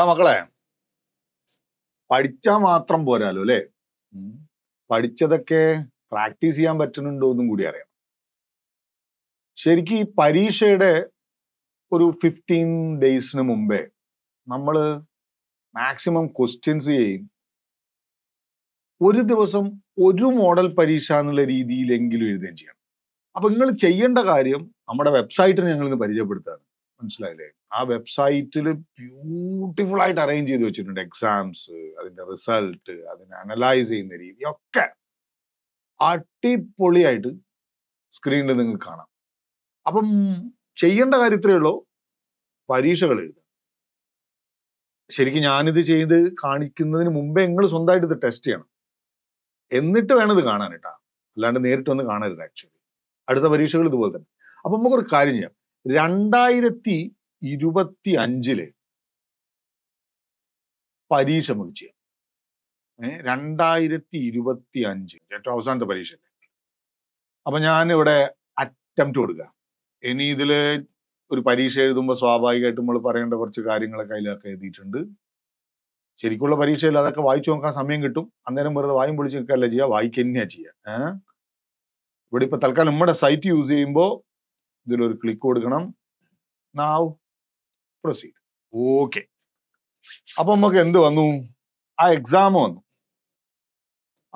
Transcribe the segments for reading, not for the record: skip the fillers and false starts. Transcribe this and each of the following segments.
മക്കളെ, പഠിച്ചാൽ മാത്രം പോരാലോ അല്ലേ? പഠിച്ചതൊക്കെ പ്രാക്ടീസ് ചെയ്യാൻ പറ്റുന്നുണ്ടോ എന്നും കൂടി അറിയാം. ശരിക്കും ഈ പരീക്ഷയുടെ ഒരു 15 ഡേയ്സിന് മുമ്പേ നമ്മൾ മാക്സിമം ക്വസ്റ്റ്യൻസ് ചെയ്യും. ഒരു ദിവസം ഒരു മോഡൽ പരീക്ഷ എന്നുള്ള രീതിയിലെങ്കിലും എഴുതുകയും ചെയ്യണം. അപ്പൊ നിങ്ങൾ ചെയ്യേണ്ട കാര്യം, നമ്മുടെ വെബ്സൈറ്റിന് ഞങ്ങൾ ഇന്ന് പരിചയപ്പെടുത്താണ്. മനസ്സിലായില്ലേ? ആ വെബ്സൈറ്റിൽ ബ്യൂട്ടിഫുൾ ആയിട്ട് അറേഞ്ച് ചെയ്ത് വെച്ചിട്ടുണ്ട്. എക്സാംസ്, അതിന്റെ റിസൾട്ട്, അതിനെ അനലൈസ് ചെയ്യുന്ന രീതി ഒക്കെ അടിപൊളിയായിട്ട് സ്ക്രീനിൽ നിങ്ങൾക്ക് കാണാം. അപ്പം ചെയ്യേണ്ട കാര്യം ഇത്രയേ ഉള്ളൂ, പരീക്ഷകൾ എഴുതുക. ശരിക്കും ഞാനിത് ചെയ്ത് കാണിക്കുന്നതിന് മുമ്പേ നിങ്ങൾ സ്വന്തമായിട്ട് ഇത് ടെസ്റ്റ് ചെയ്യണം. എന്നിട്ട് വേണം ഇത് കാണാൻ കേട്ടാ, അല്ലാണ്ട് നേരിട്ട് വന്ന് കാണരുത്. ആക്ച്വലി അടുത്ത പരീക്ഷകൾ ഇതുപോലെ തന്നെ. അപ്പൊ നമുക്കൊരു കാര്യം ചെയ്യാം. 2025 പരീക്ഷ നമുക്ക് ചെയ്യാം. 2025 ഏറ്റവും അവസാനത്തെ പരീക്ഷ. അപ്പൊ ഞാൻ ഇവിടെ അറ്റംപ്റ്റ് കൊടുക്കുക. ഇനി ഇതില് ഒരു പരീക്ഷ എഴുതുമ്പോൾ സ്വാഭാവികമായിട്ടും നമ്മൾ പറയേണ്ട കുറച്ച് കാര്യങ്ങളൊക്കെ അതിലൊക്കെ എഴുതിയിട്ടുണ്ട്. ശരിക്കുള്ള പരീക്ഷയിൽ അതൊക്കെ വായിച്ചു നോക്കാൻ സമയം കിട്ടും. അന്നേരം വെറുതെ വായും പൊളിച്ച് നിൽക്കല്ല ചെയ്യുക, വായിക്കുക തന്നെയാ ചെയ്യുക. ഇവിടെ ഇപ്പൊ തൽക്കാലം നമ്മുടെ സൈറ്റ് യൂസ് ചെയ്യുമ്പോൾ ഇതിലൊരു ക്ലിക്ക് കൊടുക്കണം. Now proceed. ഓക്കെ. അപ്പൊ നമുക്ക് എന്ത് വന്നു? ആ എക്സാം വന്നു.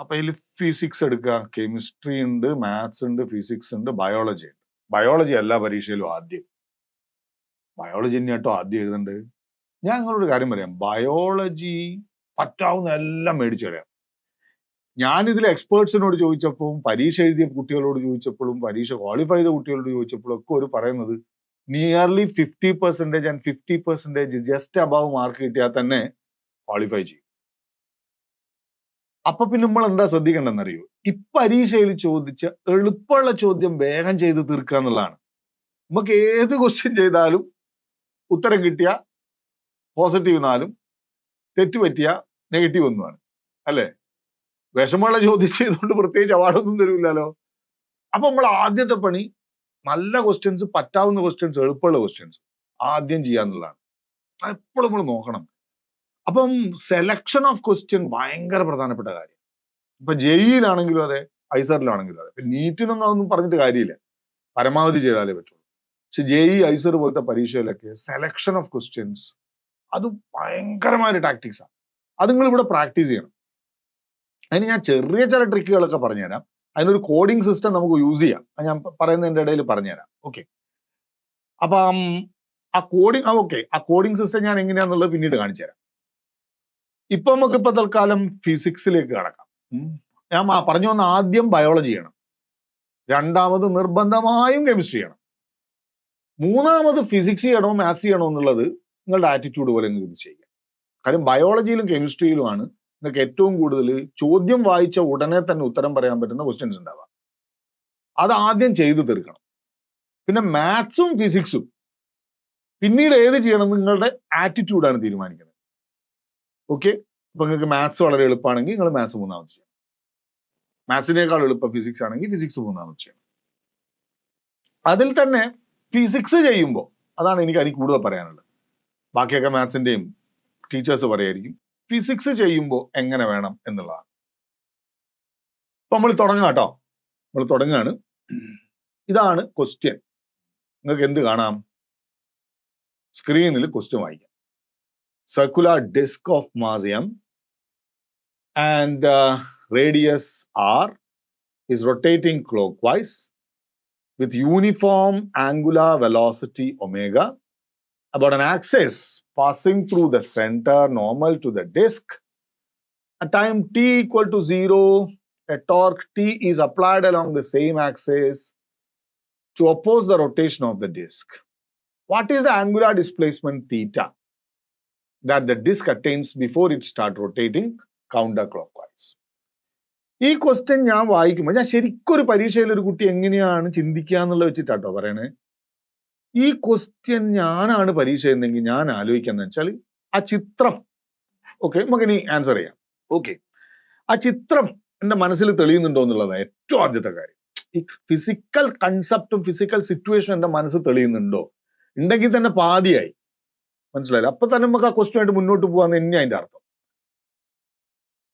അപ്പൊ ഇതിൽ ഫിസിക്സ് എടുക്കുക, കെമിസ്ട്രി ഉണ്ട്, മാത്സ് ഉണ്ട്, ഫിസിക്സ് ഉണ്ട്, ബയോളജി ഉണ്ട്. ബയോളജി എല്ലാ പരീക്ഷയിലും ആദ്യം. ബയോളജി തന്നെ കേട്ടോ ആദ്യം എഴുതണ്ട്. ഞാൻ നിങ്ങളോട് കാര്യം പറയാം, ബയോളജി പറ്റാവുന്ന എല്ലാം മേടിച്ചു കളയാം. ഞാനിതിൽ എക്സ്പേർട്സിനോട് ചോദിച്ചപ്പോഴും, പരീക്ഷ എഴുതിയ കുട്ടികളോട് ചോദിച്ചപ്പോഴും, പരീക്ഷ ക്വാളിഫൈ ചെയ്ത കുട്ടികളോട് ചോദിച്ചപ്പോഴും ഒക്കെ ഒരു പറയുന്നത് nearly 50% and 50% just above mark കിട്ടിയാൽ തന്നെ ക്വാളിഫൈ ചെയ്യും. അപ്പൊ പിന്നെ നമ്മൾ എന്താ ശ്രദ്ധിക്കേണ്ടെന്നറിയോ? ഈ പരീക്ഷയിൽ ചോദിച്ച എളുപ്പമുള്ള ചോദ്യം വേഗം ചെയ്ത് തീർക്കുക എന്നുള്ളതാണ്. നമുക്ക് ഏത് ക്വസ്റ്റ്യൻ ചെയ്താലും ഉത്തരം കിട്ടിയ പോസിറ്റീവ് 4, തെറ്റ് പറ്റിയ നെഗറ്റീവ് 1 അല്ലേ? വിഷമമുള്ള ചോദ്യം ചെയ്തുകൊണ്ട് പ്രത്യേകിച്ച് അവാർഡൊന്നും തരൂല്ലല്ലോ. അപ്പൊ നമ്മൾ ആദ്യത്തെ പണി നല്ല ക്വസ്റ്റ്യൻസ്, പറ്റാവുന്ന ക്വസ്റ്റ്യൻസ്, എളുപ്പമുള്ള ക്വസ്റ്റ്യൻസ് ആദ്യം ചെയ്യാന്നുള്ളതാണ്. എപ്പോഴും നമ്മൾ നോക്കണം. അപ്പം സെലക്ഷൻ ഓഫ് ക്വസ്റ്റ്യൻ ഭയങ്കര പ്രധാനപ്പെട്ട കാര്യം. ഇപ്പൊ ജെഇയിലാണെങ്കിലും അതെ, ഐസറിലാണെങ്കിലും അതെ. നീറ്റിനൊന്നും അതൊന്നും പറഞ്ഞിട്ട് കാര്യമില്ല, പരമാവധി ചെയ്താലേ പറ്റുള്ളൂ. പക്ഷെ ജെഇ, ഐസർ പോലത്തെ പരീക്ഷയിലൊക്കെ സെലക്ഷൻ ഓഫ് ക്വസ്റ്റ്യൻസ് അത് ഭയങ്കരമായ ടാക്ടിക്സ് ആണ്. അത് നിങ്ങൾ ഇവിടെ പ്രാക്ടീസ് ചെയ്യണം. അതിന് ഞാൻ ചെറിയ ചില ട്രിക്കുകളൊക്കെ പറഞ്ഞുതരാം. അതിനൊരു കോഡിംഗ് സിസ്റ്റം നമുക്ക് യൂസ് ചെയ്യാം. ഞാൻ പറയുന്നതിൻ്റെ ഇടയിൽ പറഞ്ഞുതരാം. ഓക്കെ. അപ്പം ആ കോഡിംഗ് സിസ്റ്റം ഞാൻ എങ്ങനെയാന്നുള്ളത് പിന്നീട് കാണിച്ചു തരാം. ഇപ്പൊ നമുക്കിപ്പോ തൽക്കാലം ഫിസിക്സിലേക്ക് കടക്കാം. ഞാൻ പറഞ്ഞു വന്ന ആദ്യം ബയോളജി ചെയ്യണം, രണ്ടാമത് നിർബന്ധമായും കെമിസ്ട്രി ചെയ്യണം, മൂന്നാമത് ഫിസിക്സ് ചെയ്യണോ മാത്സ് ചെയ്യണോ എന്നുള്ളത് നിങ്ങളുടെ ആറ്റിറ്റ്യൂഡ് പോലെ നിങ്ങൾക്ക് ചെയ്യാം. കാര്യം ബയോളജിയിലും കെമിസ്ട്രിയിലുമാണ് നിങ്ങൾക്ക് ഏറ്റവും കൂടുതൽ ചോദ്യം വായിച്ച ഉടനെ തന്നെ ഉത്തരം പറയാൻ പറ്റുന്ന ക്വസ്റ്റ്യൻസ് ഉണ്ടാവുക. അത് ആദ്യം ചെയ്തു തീർക്കണം. പിന്നെ മാത്സും ഫിസിക്സും പിന്നീട് ഏത് ചെയ്യണം നിങ്ങളുടെ ആറ്റിറ്റ്യൂഡാണ് തീരുമാനിക്കുന്നത്. ഓക്കെ. അപ്പൊ നിങ്ങൾക്ക് മാത്സ് വളരെ എളുപ്പമാണെങ്കിൽ നിങ്ങൾ മാത്സ് മൂന്നാമത് ചെയ്യണം. മാത്സിനേക്കാൾ എളുപ്പം ഫിസിക്സ് ആണെങ്കിൽ ഫിസിക്സ് മൂന്നാമത് ചെയ്യണം. അതിൽ തന്നെ ഫിസിക്സ് ചെയ്യുമ്പോൾ അതാണ് എനിക്ക് കൂടുതൽ പറയാനുള്ളത്. ബാക്കിയൊക്കെ മാത്സിന്റെയും ടീച്ചേഴ്സ് പറയായിരിക്കും. ഫിസിക്സ് ചെയ്യുമ്പോൾ എങ്ങനെ വേണം എന്നുള്ളതാണ്. അപ്പൊ നമ്മൾ തുടങ്ങാം കേട്ടോ. നമ്മൾ തുടങ്ങുകയാണ്. ഇതാണ് ക്വസ്റ്റ്യൻ. നിങ്ങൾക്ക് എന്ത് കാണാം? സ്ക്രീനിൽ ക്വസ്റ്റ്യൻ വായിക്കാം. Circular disc of mass m and radius r is rotating clockwise with uniform angular velocity omega about an axis passing through the center normal to the disk. At time t equal to 0, a torque T is applied along the same axis to oppose the rotation of the disk. What is the angular displacement theta that the disk attains before it starts rotating counterclockwise? ഈ question ഞാൻ വായിക്കുമ്പോൾ ഞാൻ ശരിക്കും ഒരു പരീക്ഷയിൽ ഒരു കുട്ടി എങ്ങനെയാണ് ചിന്തിക്കുക എന്നുള്ളത് വെച്ചിട്ടാട്ടോ പറയണേ. ഈ ക്വസ്റ്റ്യൻ ഞാനാണ് പരീക്ഷ എന്നെങ്കിൽ ഞാൻ ആലോചിക്കാന്ന് വെച്ചാൽ ആ ചിത്രം. ഓക്കെ, നമുക്കിനി ആൻസർ ചെയ്യാം. ഓക്കെ, ആ ചിത്രം എൻ്റെ മനസ്സിൽ തെളിയുന്നുണ്ടോ എന്നുള്ളതാണ് ഏറ്റവും ആദ്യത്തെ കാര്യം. ഈ ഫിസിക്കൽ കൺസെപ്റ്റും ഫിസിക്കൽ സിറ്റുവേഷനും എൻ്റെ മനസ്സിൽ തെളിയുന്നുണ്ടോ? ഉണ്ടെങ്കിൽ തന്നെ പാതിയായി. മനസ്സിലായില്ല? അപ്പൊ തന്നെ നമുക്ക് ആ ക്വസ്റ്റ്യൻ ആയിട്ട് മുന്നോട്ട് പോകാന്ന് തന്നെ അതിന്റെ അർത്ഥം.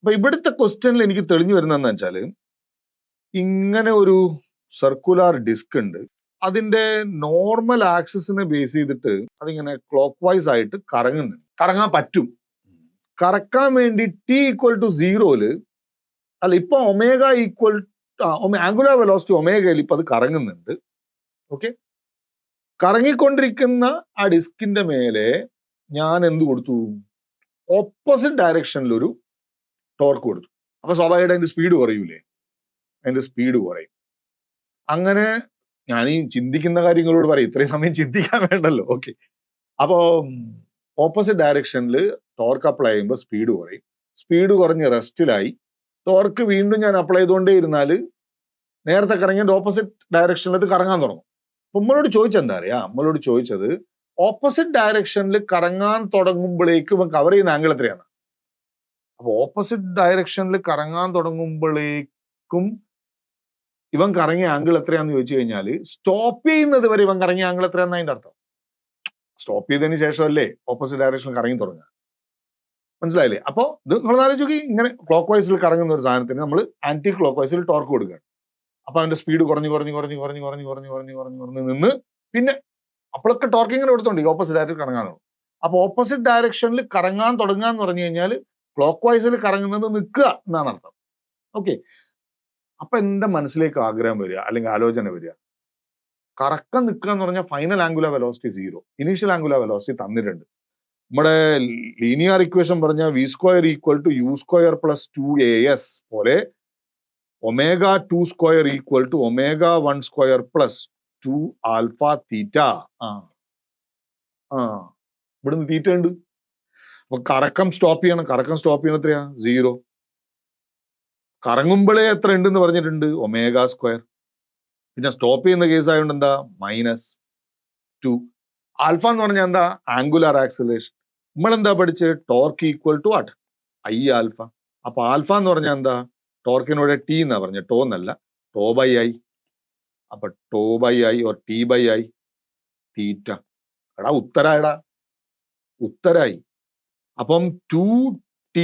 അപ്പൊ ഇവിടുത്തെ ക്വസ്റ്റ്യനിൽ എനിക്ക് തെളിഞ്ഞു വരുന്നതെന്ന് വെച്ചാല് ഇങ്ങനെ ഒരു സർക്കുലാർ ഡിസ്ക് ഉണ്ട്. അതിന്റെ നോർമൽ ആക്സിസിനെ ബേസ് ചെയ്തിട്ട് അതിങ്ങനെ ക്ലോക്ക് വൈസ് ആയിട്ട് കറങ്ങുന്നുണ്ട്. കറങ്ങാൻ പറ്റും. കറക്കാൻ വേണ്ടി ടി ഈക്വൽ ടു 0-ല് അല്ല ഇപ്പൊ ഒമേഗ ഈക്വൽ ആംഗുലാർ വെലോസിറ്റി ഒമേഗയിൽ ഇപ്പൊ അത് കറങ്ങുന്നുണ്ട്. ഓക്കെ, കറങ്ങിക്കൊണ്ടിരിക്കുന്ന ആ ഡിസ്കിന്റെ മേലെ ഞാൻ എന്ത് കൊടുത്തു? ഓപ്പോസിറ്റ് ഡയറക്ഷനിൽ ഒരു ടോർക്ക് കൊടുത്തു. അപ്പൊ സ്വാഭാവികമായിട്ട് അതിന്റെ സ്പീഡ് കുറയൂലേ? അതിന്റെ സ്പീഡ് കുറയും. അങ്ങനെ ഞാൻ ഈ ചിന്തിക്കുന്ന കാര്യങ്ങളോട് പറയും, ഇത്രയും സമയം ചിന്തിക്കാൻ വേണ്ടല്ലോ. ഓക്കെ, അപ്പോ ഓപ്പോസിറ്റ് ഡയറക്ഷനിൽ ടോർക്ക് അപ്ലൈ ചെയ്യുമ്പോൾ സ്പീഡ് കുറയും. സ്പീഡ് കുറഞ്ഞ് റെസ്റ്റിലായി. ടോർക്ക് വീണ്ടും ഞാൻ അപ്ലൈ ചെയ്തുകൊണ്ടേ ഇരുന്നാൽ നേരത്തെ കറങ്ങിയത് ഓപ്പോസിറ്റ് ഡയറക്ഷനിൽ അത് കറങ്ങാൻ തുടങ്ങും. അപ്പൊ നമ്മളോട് ചോദിച്ചെന്താ അറിയാ? നമ്മളോട് ചോദിച്ചത് ഓപ്പോസിറ്റ് ഡയറക്ഷനിൽ കറങ്ങാൻ തുടങ്ങുമ്പോഴേക്കും കവർ ചെയ്യുന്ന ആംഗിൾ എത്രയാണ്? അപ്പൊ ഓപ്പോസിറ്റ് ഡയറക്ഷനിൽ കറങ്ങാൻ തുടങ്ങുമ്പോഴേക്കും ഇവൻ കറങ്ങിയ ആംഗിൾ എത്രയാന്ന് ചോദിച്ചു കഴിഞ്ഞാൽ സ്റ്റോപ്പ് ചെയ്യുന്നത് വരെ ഇവൻ കറങ്ങിയ ആംഗിൾ എത്രയാന്ന് അതിന്റെ അർത്ഥം. സ്റ്റോപ്പ് ചെയ്തതിന് ശേഷമല്ലേ ഓപ്പോസിറ്റ് ഡയറക്ഷനിൽ കറങ്ങി തുടങ്ങുക. മനസ്സിലായില്ലേ? അപ്പോ ഇത് നിങ്ങൾ ആലോചിച്ച് ഇങ്ങനെ ക്ലോക്ക് വൈസിൽ കറങ്ങുന്ന ഒരു സാധനത്തിന് നമ്മൾ ആന്റി ക്ലോക്ക് വൈസിൽ ടോർക്ക് കൊടുക്കുകയാണ്. അപ്പൊ അതിന്റെ സ്പീഡ് കുറഞ്ഞ് നിന്ന് പിന്നെ അപ്പോഴൊക്കെ ടോർക്ക് ഇങ്ങനെ കൊടുത്തോണ്ട് ഓപ്പോസിറ്റ് ഡയറക്ഷൻ കറങ്ങാൻ തുടങ്ങും. അപ്പൊ ഓപ്പോസിറ്റ് ഡയറക്ഷനിൽ കറങ്ങാൻ തുടങ്ങുക എന്ന് പറഞ്ഞു കഴിഞ്ഞാൽ ക്ലോക്ക് വൈസിൽ കറങ്ങുന്നത് നിൽക്കുക എന്നാണ് അർത്ഥം. ഓക്കെ, അപ്പൊ എന്റെ മനസ്സിലേക്ക് ആഗ്രഹം വരിക അല്ലെങ്കിൽ ആലോചന വരിക, കറക്കം നിൽക്കുക എന്ന് പറഞ്ഞാൽ final angular velocity 0, initial angular velocity തന്നിട്ടുണ്ട്. നമ്മുടെ ലീനിയർ ഇക്വേഷൻ പറഞ്ഞ v² equal to u² plus 2as പോലെ ω2² equal to ω1² plus 2 alpha theta. ഇവിടുന്ന് തീറ്റ ഉണ്ട്. അപ്പൊ കറക്കം സ്റ്റോപ്പ് ചെയ്യണം. കറക്കം സ്റ്റോപ്പ് ചെയ്യണം എത്രയാ? 0. കറങ്ങുമ്പോഴേ എത്ര ഉണ്ടെന്ന് പറഞ്ഞിട്ടുണ്ട്? ω². പിന്നെ സ്റ്റോപ്പ് ചെയ്യുന്ന കേസ് ആയതുകൊണ്ട് എന്താ? -2. ആൽഫ എന്ന് പറഞ്ഞാൽ എന്താ? Angular acceleration. നമ്മളെന്താ പഠിച്ചത്? Torque equal to what? I alpha. അപ്പൊ ആൽഫ എന്ന് പറഞ്ഞാൽ എന്താ? ടോർക്കിനോട് ടി എന്നാ പറഞ്ഞ, ടോ എന്നല്ല, ടോ ബൈ ഐ. അപ്പൊ tau by I or T by I theta. എടാ ഉത്തരായടാ, ഉത്തരായി. അപ്പം 2t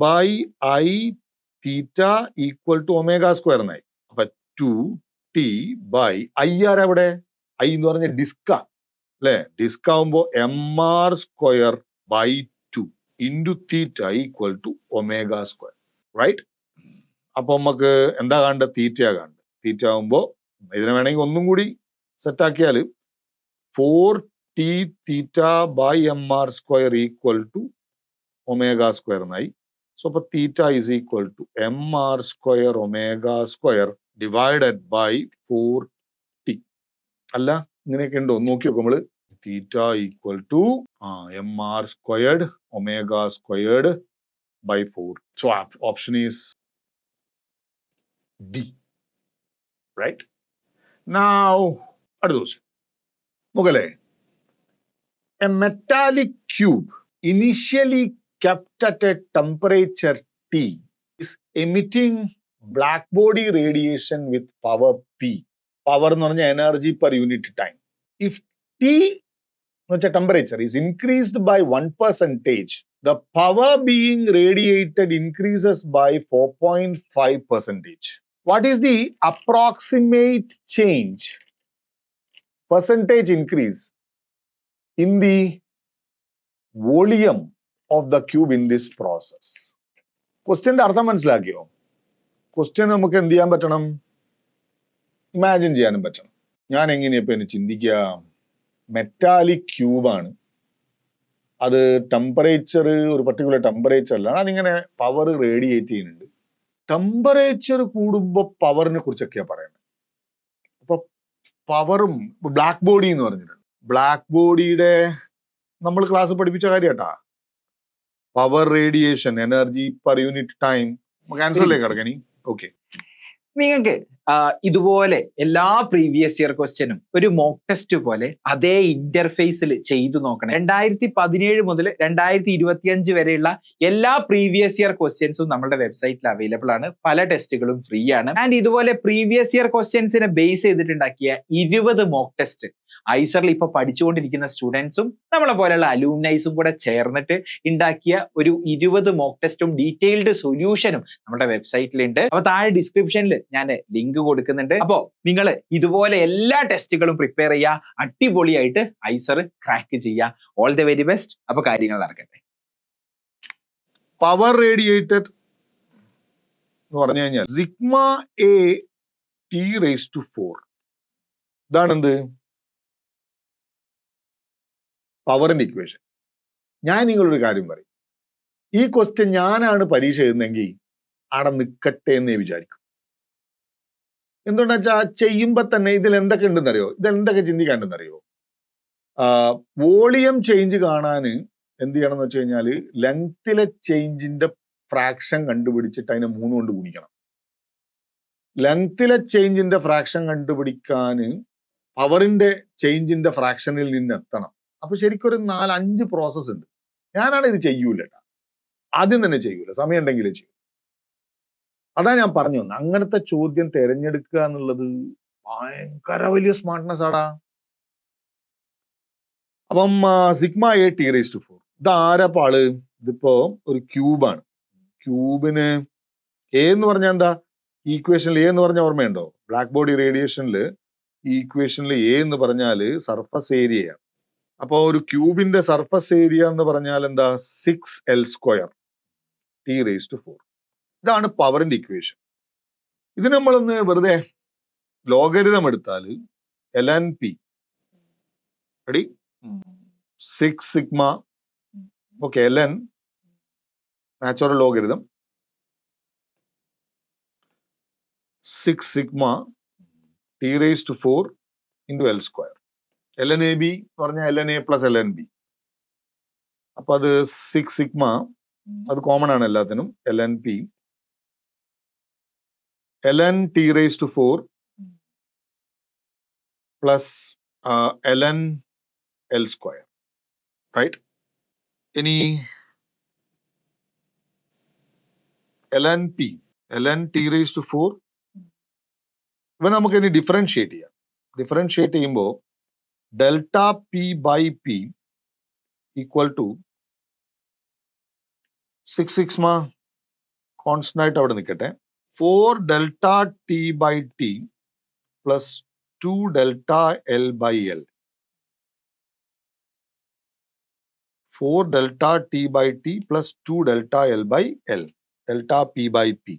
by I theta equal to ω² എന്നായി. അപ്പൊ 2t ബൈ ഐ ആരവിടെ? ഐ എന്ന് പറഞ്ഞ ഡിസ്കാ അല്ലെ? ഡിസ്ക് ആവുമ്പോ mr² by 2 into theta equal to ω². Right? അപ്പൊ നമുക്ക് എന്താ കാണേണ്ടത്? തീറ്റയാ കാണേണ്ടത്. തീറ്റ ആവുമ്പോ ഇതിനെ വേണമെങ്കിൽ ഒന്നും കൂടി സെറ്റാക്കിയാൽ 4t theta by mr² equal to ω² എന്നായി. സോ അപ്പൊ theta is equal to mr² ω² divided by 4t. അല്ല ഇങ്ങനെയൊക്കെ ഉണ്ടോ? നോക്കി നോക്കും നമ്മള്. Theta equal to mr² ω² by 4. So option is D. Right? Now, അടുത്ത question. നോക്കല്ലേ? A metallic cube initially kept at a temperature T is emitting black body radiation with power P. Power എന്ന് പറഞ്ഞാൽ energy per unit time. If T എന്ന് വെച്ചാൽ temperature is increased by 1%, the power being radiated increases by 4.5%. What is the approximate change, percentage increase in the volume of the cube in this process? ക്വസ്റ്റ്യന്റെ അർത്ഥം മനസ്സിലാക്കിയോ? Question നമുക്ക് എന്ത് ചെയ്യാൻ പറ്റണം? Imagine ചെയ്യാനും പറ്റണം. ഞാൻ എങ്ങനെയപ്പോ എന്നെ ചിന്തിക്കുക? മെറ്റാലിക് ക്യൂബാണ്. അത് ടെമ്പറേച്ചർ ഒരു പർട്ടിക്കുലർ ടെമ്പറേച്ചറിലാണ് അതിങ്ങനെ പവർ റേഡിയേറ്റ് ചെയ്യുന്നുണ്ട്. ടെമ്പറേച്ചർ കൂടുമ്പോൾ പവറിനെ കുറിച്ചൊക്കെയാ പറയുന്നത്. അപ്പൊ പവറും ബ്ലാക്ക് ബോഡി എന്ന് പറഞ്ഞിട്ടുണ്ട്. ബ്ലാക്ക് ബോഡിയുടെ നമ്മൾ ക്ലാസ് പഠിപ്പിച്ച കാര്യം കേട്ടാ. Power radiation, energy per unit time. നമുക്ക് ആൻസറിലേക്ക് കിടക്കണി. ഓക്കെ, നിങ്ങൾക്ക് ഇതുപോലെ എല്ലാ പ്രീവിയസ് ഇയർ ക്വസ്റ്റ്യനും ഒരു മോക്ക് ടെസ്റ്റ് പോലെ അതേ ഇന്റർഫേസിൽ ചെയ്തു നോക്കണം. 2017 മുതൽ 2025 വരെയുള്ള എല്ലാ പ്രീവിയസ് ഇയർ ക്വസ്റ്റ്യൻസും നമ്മുടെ വെബ്സൈറ്റിൽ അവൈലബിൾ ആണ്. പല ടെസ്റ്റുകളും ഫ്രീ ആണ്. ആൻഡ് ഇതുപോലെ പ്രീവിയസ് ഇയർ ക്വസ്റ്റ്യൻസിനെ ബേസ് ചെയ്തിട്ടുണ്ടാക്കിയ 20 മോക്ക് ടെസ്റ്റ് ഐസറിൽ ഇപ്പൊ പഠിച്ചുകൊണ്ടിരിക്കുന്ന സ്റ്റുഡൻസും നമ്മളെ പോലെയുള്ള അലൂമിനൈസും കൂടെ ചേർന്നിട്ട് ഉണ്ടാക്കിയ ഒരു 20 മോക്ക് ടെസ്റ്റും ഡീറ്റെയിൽഡ് സൊല്യൂഷനും നമ്മുടെ വെബ്സൈറ്റിലുണ്ട്. അപ്പൊ താഴെ ഡിസ്ക്രിപ്ഷനിൽ ഞാൻ ലിങ്ക് കൊടുക്കുന്നുണ്ട്. അപ്പോ നിങ്ങൾ ഇതുപോലെ എല്ലാ ടെസ്റ്റുകളും പ്രിപ്പയർ ചെയ്യുക, അടിപൊളിയായിട്ട് ഐസർ ക്രാക്ക് ചെയ്യുക. All the very best. അപ്പൊ കാര്യങ്ങൾ നടക്കട്ടെ. പവർ റേഡിയേറ്റഡ് എന്ന് പറഞ്ഞു കഴിഞ്ഞാൽ sigma A T raise to 4. ഇതാണെന്ത് പവറിന്റെ ഇക്വേഷൻ. ഞാൻ നിങ്ങളൊരു കാര്യം പറയും, ഈ ക്വസ്റ്റ്യൻ ഞാനാണ് പരീക്ഷ എഴുതുന്നെങ്കിൽ അവിടെ നിൽക്കട്ടെ എന്നേ വിചാരിക്കും. എന്തുകൊണ്ടാ വെച്ചാൽ ചെയ്യുമ്പോ തന്നെ ഇതിൽ എന്തൊക്കെ ഉണ്ടെന്നറിയോ, ഇതെന്തൊക്കെ ചിന്തിക്കാനുണ്ടെന്നറിയോ? വോളിയം ചേഞ്ച് കാണാൻ എന്ത് ചെയ്യണം എന്ന് വെച്ച് കഴിഞ്ഞാൽ ലെങ്തിലെ ചേഞ്ചിന്റെ ഫ്രാക്ഷൻ കണ്ടുപിടിച്ചിട്ട് അതിനെ 3 കൊണ്ട് ഗുണിക്കണം. ലെങ്തിലെ ചേഞ്ചിന്റെ ഫ്രാക്ഷൻ കണ്ടുപിടിക്കാൻ പവറിന്റെ ചേഞ്ചിന്റെ ഫ്രാക്ഷനിൽ നിന്ന് എത്തണം. അപ്പൊ ശരിക്കും ഒരു 4-5 പ്രോസസ് ഉണ്ട്. ഞാനാണ് ഇത് ചെയ്യൂല, ആദ്യം തന്നെ ചെയ്യൂല, സമയം ഉണ്ടെങ്കിലേ ചെയ്യൂ. അതാ ഞാൻ പറഞ്ഞു വന്നത്. അങ്ങനത്തെ ചോദ്യം തിരഞ്ഞെടുക്കുക എന്നുള്ളത് ഭയങ്കര വലിയ സ്മാർട്ട്നെസ് ആടാ. അപ്പം sigma A T raise to 4 ഇത് ആരാ ആള്? ഇതിപ്പോ ഒരു ക്യൂബാണ്. ക്യൂബിന് എ എന്ന് പറഞ്ഞാൽ എന്താ? ഈക്വേഷനിൽ എ എന്ന് പറഞ്ഞ ഓർമ്മയുണ്ടോ? ബ്ലാക്ക് ബോഡി റേഡിയേഷനിൽ ഈ ഈക്വേഷനിൽ എ എന്ന് പറഞ്ഞാൽ സർഫസ് ഏരിയയാണ്. അപ്പൊ ഒരു ക്യൂബിന്റെ സർഫസ് ഏരിയ എന്ന് പറഞ്ഞാൽ എന്താ? 6L² T raise to 4. ഇതാണ് പവറിന്റെ ഇക്വേഷൻ. ഇത് നമ്മളൊന്ന് വെറുതെ ലോഗരിതം എടുത്താൽ ln p ready 6 sigma okay ln natural logarithm 6 sigma T raise to 4 into L². ln ab എന്ന് പറഞ്ഞാൽ ln a plus ln b. അപ്പൊ അത് 6 സിഗ്മ, അത് കോമൺ ആണ് എല്ലാത്തിനും, ln p ln t raise to 4 plus ln L². Right? ഇനി ln p ln t raise to 4 ഇവ നമുക്ക് ഇനി ഡിഫറൻഷിയേറ്റ് ചെയ്യാം. ഡിഫറൻഷിയേറ്റ് ചെയ്യുമ്പോൾ delta P by P equal to 6 sigma constant ആയിട്ട് അവിടെ നിൽക്കട്ടെ, 4 delta T by T plus 2 delta L by L. 4 delta T by T plus 2 delta L by L. Delta P by P.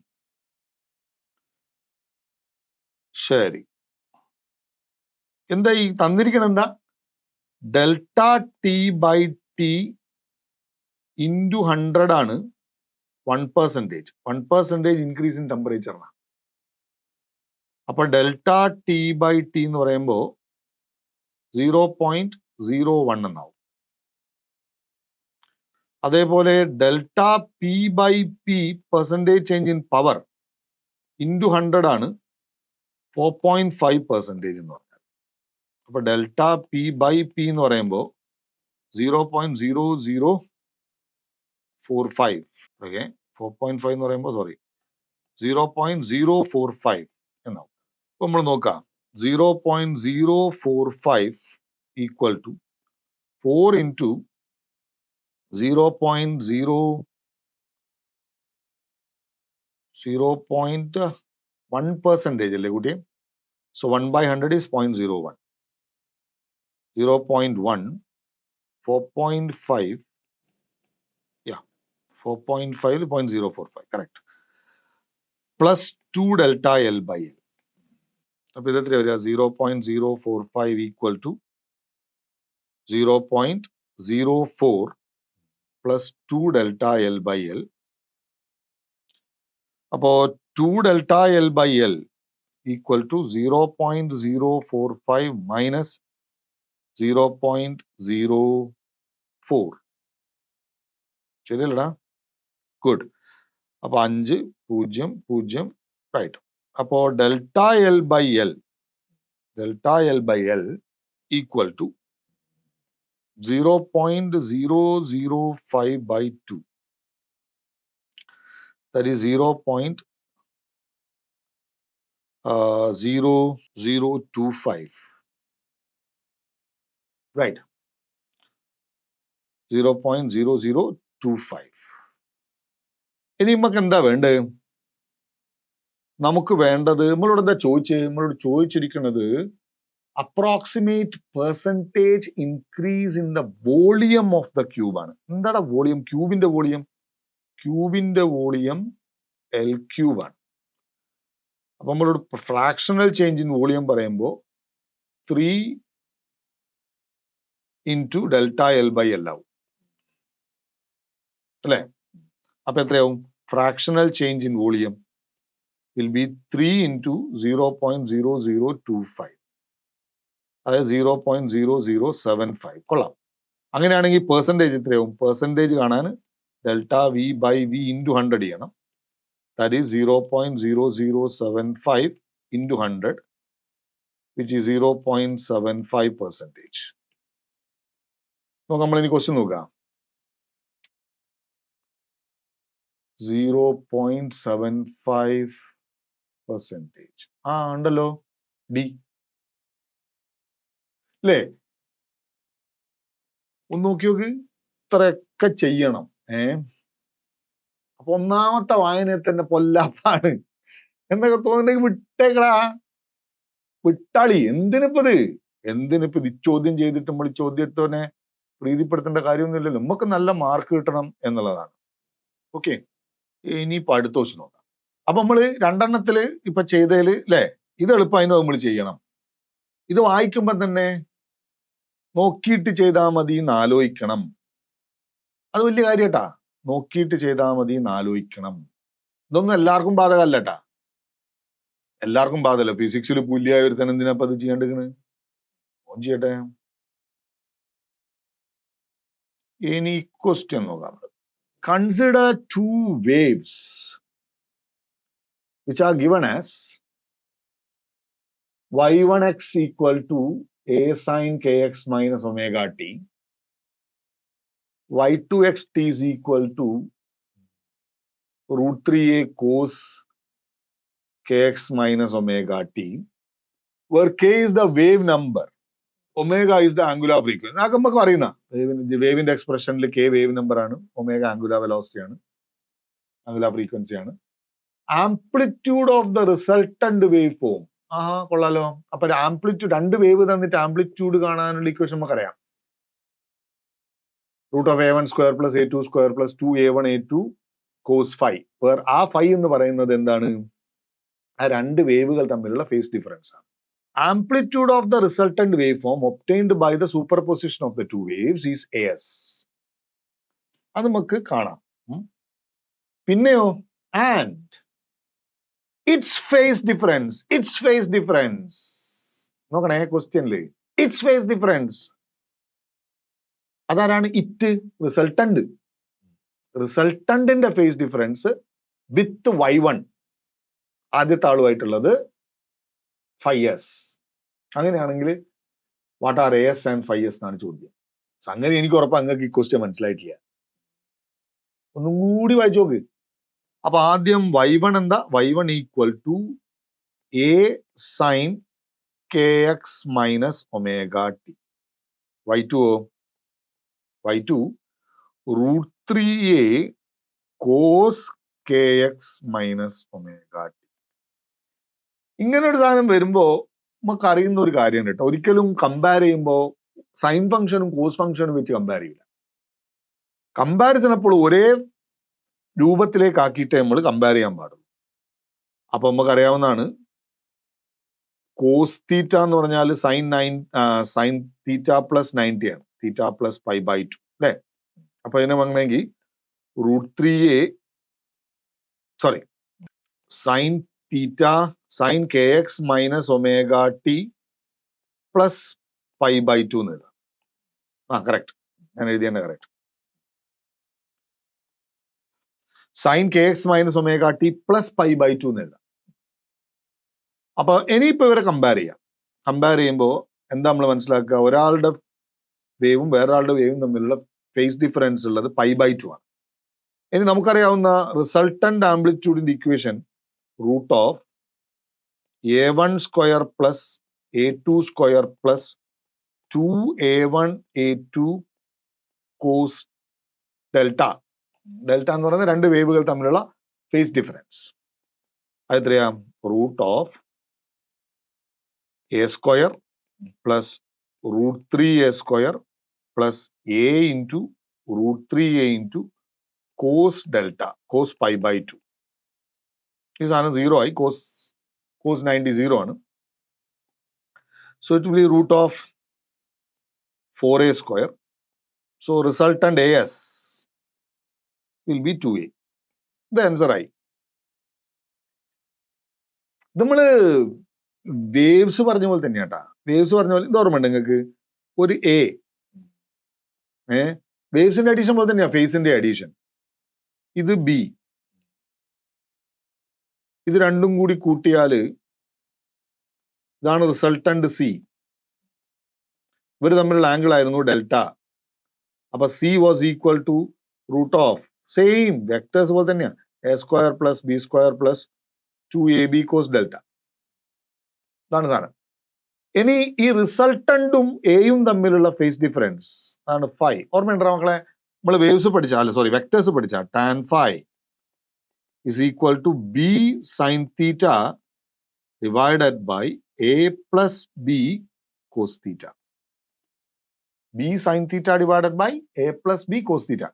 ശരി, എന്താ ഈ തന്നിരിക്കണം? എന്താ? Delta T by T into 100 ആണ് 1%. 1% increase in ടെമ്പറേച്ചറിനാണ്. അപ്പൊ ഡെൽറ്റ ടി ബൈ ടി എന്ന് പറയുമ്പോൾ 0.01 എന്നാവും. അതേപോലെ delta P by P percentage change in power into 100 ആണ് 4.5% എന്ന് പറഞ്ഞാൽ. അപ്പൊ ഡെൽറ്റ പി ബൈ പി എന്ന് പറയുമ്പോൾ 0.0045. ഓക്കെ, 4.5 എന്ന് പറയുമ്പോൾ 0.045 എന്നാവും. അപ്പൊ നമ്മൾ നോക്കാം, 0.045 ഈക്വൽ ടു 4 ഇൻറ്റു 0.1% അല്ലേ കുട്ടിയെ? So 1/100 is 0.01. 0.1 4.5 4.5 0.045 correct plus 2 delta L by L. അപ്പൊ ഇതെത്ര വരിക? 0.045 equal to 0.04 plus 2 delta L by L. അപ്പോ 2 delta L by L equal to 0.045 minus 0.04. ശരിയല്ലടാ? ഗുഡ്. അപ്പൊ 5 0 0 റൈറ്റ്. അപ്പോൾ delta L by L equal to 0.005 by 2. That is 0.0025. Right. 0.0025. ഇനി നമുക്ക് എന്താ വേണ്ടത്? നമുക്ക് വേണ്ടത് നമ്മളോട് എന്താ നമ്മളോട് ചോദിച്ചിരിക്കുന്നത് approximate percentage increase in the volume of the cube ആണ്. എന്താണ് വോളിയം? ക്യൂബിന്റെ വോളിയം എൽ ക്യൂബ് ആണ്. അപ്പൊ നമ്മളോട് ഫ്രാക്ഷണൽ ചേഞ്ച് ഇൻ വോളിയം പറയുമ്പോൾ 3 into delta L by L ആവും അല്ലെ? അപ്പൊ എത്രയാവും? Fractional change in volume will be 3 into 0.0025. അതായത് 0.0075. കൊള്ളാം. അങ്ങനെയാണെങ്കിൽ പെർസെൻറ്റേജ് എത്രയാവും? പെർസെൻറ്റേജ് കാണാൻ delta V by V into 100 ചെയ്യണം. That is 0.0075 into 100 which is 0.75%. നമ്മളിനി ക്വസ്റ്റ്യൻ നോക്കാം. 0.75%. ഉണ്ടല്ലോ, ഡി അല്ലേ? ഒന്ന് നോക്കി നോക്ക്, ഇത്രയൊക്കെ ചെയ്യണം. അപ്പൊ ഒന്നാമത്തെ വായനയിൽ തന്നെ പൊല്ലാപ്പാണ് എന്നൊക്കെ തോന്നുന്നെങ്കിൽ വിട്ടേക്കടാ, വിട്ടാളി. എന്തിനിപ്പത് ഈ ചോദ്യം ചെയ്തിട്ട് നമ്മൾ ചോദ്യത്തോനെ പ്രീതിപ്പെടുത്തേണ്ട കാര്യമൊന്നുമില്ലല്ലോ. നമുക്ക് നല്ല മാർക്ക് കിട്ടണം എന്നുള്ളതാണ്. ഓക്കെ, ഇനിയിപ്പോ അടുത്ത ക്വസ്റ്റ്യൻ നോക്കാം. അപ്പൊ നമ്മള് രണ്ടെണ്ണത്തില് ഇപ്പൊ ചെയ്തതില് അല്ലെ, ഇത് എളുപ്പമായിരുന്നു നമ്മൾ ചെയ്യണം. ഇത് വായിക്കുമ്പോ തന്നെ നോക്കിയിട്ട് ചെയ്താൽ മതി എന്ന് ആലോചിക്കണം. അത് വലിയ കാര്യട്ടാ. നോക്കിയിട്ട് ചെയ്താൽ മതി എന്ന് ആലോചിക്കണം. ഇതൊന്നും എല്ലാവർക്കും ബാധകമല്ലട്ടാ. എല്ലാവർക്കും ബാധകമല്ല. ഫിസിക്സിൽ പുല്ലിയായ ഒരുത്തൻ എന്തിനാ അത് ചെയ്യേണ്ടിരിക്കണ്? ഓൻ ചെയ്യട്ടെ. ഇനി ക്വസ്റ്റ്യൻ നോക്കാം. Consider 2 waves which are given as y1x equal to a sin kx minus omega t, y2x t is equal to root 3a cos kx minus omega t, where k is the wave number, omega is the angular frequency. നമുക്ക് അറിയുന്ന വേവിന്റെ എക്സ്പ്രഷനിൽ k wave number ആണ്, omega angular velocity ആണ്, angular frequency ആണ്. Amplitude of the resultant wave form. കൊള്ളാലോ. അപ്പൊ amplitude, 2 wave തന്നിട്ട് ആംപ്ലിറ്റ്യൂഡ് കാണാനുള്ള ഇക്വേഷൻ നമുക്കറിയാം. √(a1² + a2² + 2a1 a2 cos phi). ആ phi എന്ന് പറയുന്നത് എന്താണ്? ആ 2 വേവുകൾ തമ്മിലുള്ള ഫേസ് ഡിഫറൻസ് ആണ്. Amplitude of the resultant waveform obtained by the superposition of the 2 waves is as. അത് നമുക്ക് കാണാം. പിന്നെയോ, and its phase difference. നോക്കണേ ക്വസ്റ്റ്യനില് its phase difference. അതാരാണ്? ഇറ്റ്, റിസൾട്ടന്റിന്റെ ഫേസ് ഡിഫറൻസ് വിത്ത് y1, ആദ്യത്തെ ആളുമായിട്ടുള്ളത് 5s. അങ്ങനെയാണെങ്കിൽ what are as and 5s എന്നാണ് ചോദ്യം. സംഗതി എനിക്ക് ഉറപ്പാണ് നിങ്ങൾക്ക് ഈ ക്വസ്റ്റ്യൻ മനസ്സിലായിട്ടില്ല. ഒന്നും കൂടി വായിച്ചു നോക്ക്. അപ്പൊ ആദ്യം y1 എന്താ? y1 equal to a sin kx minus omega T. y2 √3a cos kx minus omega T. ഇങ്ങനെ ഒരു സാധനം വരുമ്പോ നമുക്ക് അറിയുന്ന ഒരു കാര്യം കേട്ടോ, ഒരിക്കലും കമ്പയർ ചെയ്യുമ്പോൾ സൈൻ ഫംഗ്ഷനും കോസ് ഫംഗ്ഷനും വെച്ച് കമ്പയർ ചെയ്യില്ല. കമ്പാരിസൺ അപ്പോൾ ഒരേ രൂപത്തിലേക്ക് ആക്കിയിട്ടേ നമ്മൾ കമ്പയർ ചെയ്യാൻ പാടുള്ളൂ. അപ്പൊ നമുക്ക് അറിയാവുന്നതാണ് കോസ് തീറ്റ എന്ന് പറഞ്ഞാൽ സൈൻ തീറ്റ പ്ലസ് 90 ആണ്, തീറ്റ പ്ലസ് π/2 അല്ലെ? അപ്പൊ അതിനെ വന്നെങ്കിൽ √3a sine theta sine K X minus omega T plus π/2 എന്ന് എഴുതാം. കറക്റ്റ്, ഞാൻ എഴുതിയാണ് correct. Sine K X minus omega T plus π/2 എന്ന് എഴുതാം. അപ്പൊ ഇനിയിപ്പോ ഇവരെ കമ്പയർ ചെയ്യുമ്പോൾ എന്താ നമ്മൾ മനസ്സിലാക്കുക, ഒരാളുടെ വേവും വേറൊരാളുടെ വേവും തമ്മിലുള്ള ഫേസ് ഡിഫറൻസ് ഉള്ളത് π/2 ആണ്. ഇനി നമുക്കറിയാവുന്ന റിസൾട്ടന്റ് ആംപ്ലിറ്റ്യൂഡിന്റെ equation root of a1 square plus a2 square plus 2a1 a2 cos delta. Delta എന്ന് പറയുന്നത് രണ്ട് വേവുകൾ തമ്മിലുള്ള ഫേസ് ഡിഫറൻസ്. അത് എത്രയാ? Root of A square plus root 3a square plus a into root 3a into cos delta cos π/2. ഈ സാധനം 0 ആയി, കോസ് 90 0 ആണ്. So it will be root of 4a square. So resultant as will be 2a. ഇത് answer ആയി. നമ്മള് waves പറഞ്ഞ പോലെ തന്നെയാട്ടാ. Waves പറഞ്ഞ പോലെ ഇത് ഓർമ്മയുണ്ട് നിങ്ങൾക്ക്? ഒരു എ വേവ്സിന്റെ അഡീഷൻ പോലെ തന്നെയാ ഫേസിന്റെ അഡീഷൻ. ഇത് ബി, ഇത് രണ്ടും കൂടി കൂട്ടിയാല് ഇതാണ് റിസൾട്ടന്റ് സി. ഇവർ തമ്മിലുള്ള ആംഗിൾ ആയിരുന്നു ഡെൽറ്റ. അപ്പൊ C was equal to root of same vectors പോലെ തന്നെയാ, A square plus B square plus 2ab cos delta. ഇതാണ് സാധനം. ഇനി ഈ റിസൾട്ടന്റും എയും തമ്മിലുള്ള ഫേസ് ഡിഫറൻസ് ആണ് ഫൈ. ഓർമ്മയുണ്ടോ മക്കളെ? നമ്മൾ വേവ്സ് പഠിച്ചാൽ വെക്ടേഴ്സ് പഠിച്ചാൽ tan phi is equal to B sine theta divided by A plus B cos theta. B sine theta divided by A plus B cos theta.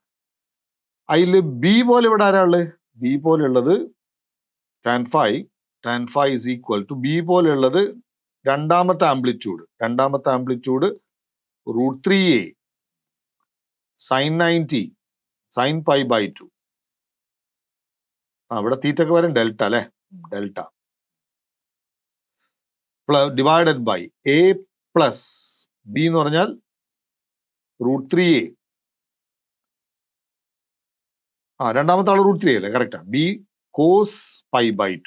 അതിൽ ബി പോലെ ഇവിടെ ആരാ ഉള്ളത്? ബി പോലെ ഉള്ളത് tan phi is equal to B പോലെ ഉള്ളത് രണ്ടാമത്തെ amplitude root 3a sign 90 sign π/2. ഇവിടെ തീറ്റക്ക് വരും ഡെൽറ്റ അല്ലെ, delta divided by A plus B എന്ന് പറഞ്ഞാൽ റൂട്ട് 3a. രണ്ടാമത്തെ ആള് റൂട്ട് 3 അല്ലേ? കറക്റ്റാ. B cos π/2.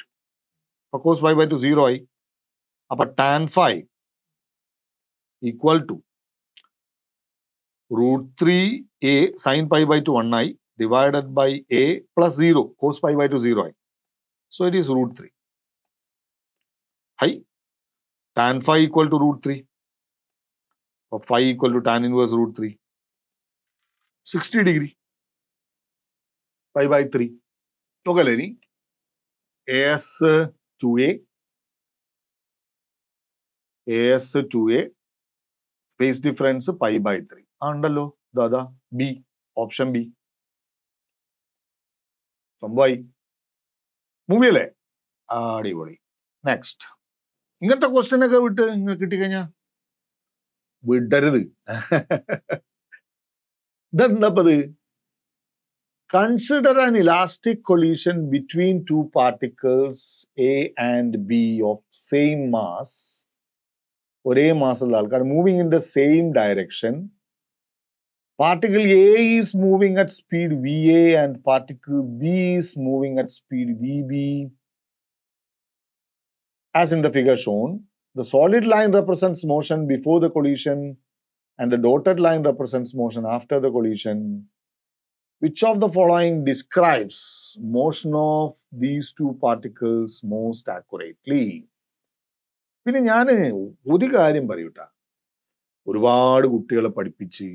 അപ്പൊ കോസ് π/2 0 ആയി. അപ്പൊ tan phi equal to root 3a sine π/2 1 ആയി divided by A plus 0 cos π/2 0 ആയി. So it is root 3. ഹൈ tan phi equal to root 3. അപ്പൊ phi equal to tan inverse root 3 60 degree π/3. നോക്കല്ലേ ഇനി as2a phase difference π/3 ഉണ്ടല്ലോ. Dada B, option B സംഭവമായി. Movie അല്ലേ? അടിപൊളി. നെക്സ്റ്റ്, ഇങ്ങനത്തെ ക്വസ്റ്റ്യൻ ഒക്കെ വിട്ട് നിങ്ങൾക്ക് കിട്ടിക്കഴിഞ്ഞാ വിടരുത്. ഇതെന്തപ്പത്? Consider an elastic collision between two particles A and B of same mass. ഒരേ മാസ്സുള്ള ആൾക്കാർ moving in the same direction. Particle A is moving at speed VA and particle B is moving at speed VB. As in the figure shown, the solid line represents motion before the collision and the dotted line represents motion after the collision. Which of the following describes motion of these two particles most accurately? പിന്നെ ഞാൻ ഒരു കാര്യം പറയൂട്ടാ, ഒരുപാട് കുട്ടികളെ പഠിപ്പിച്ച്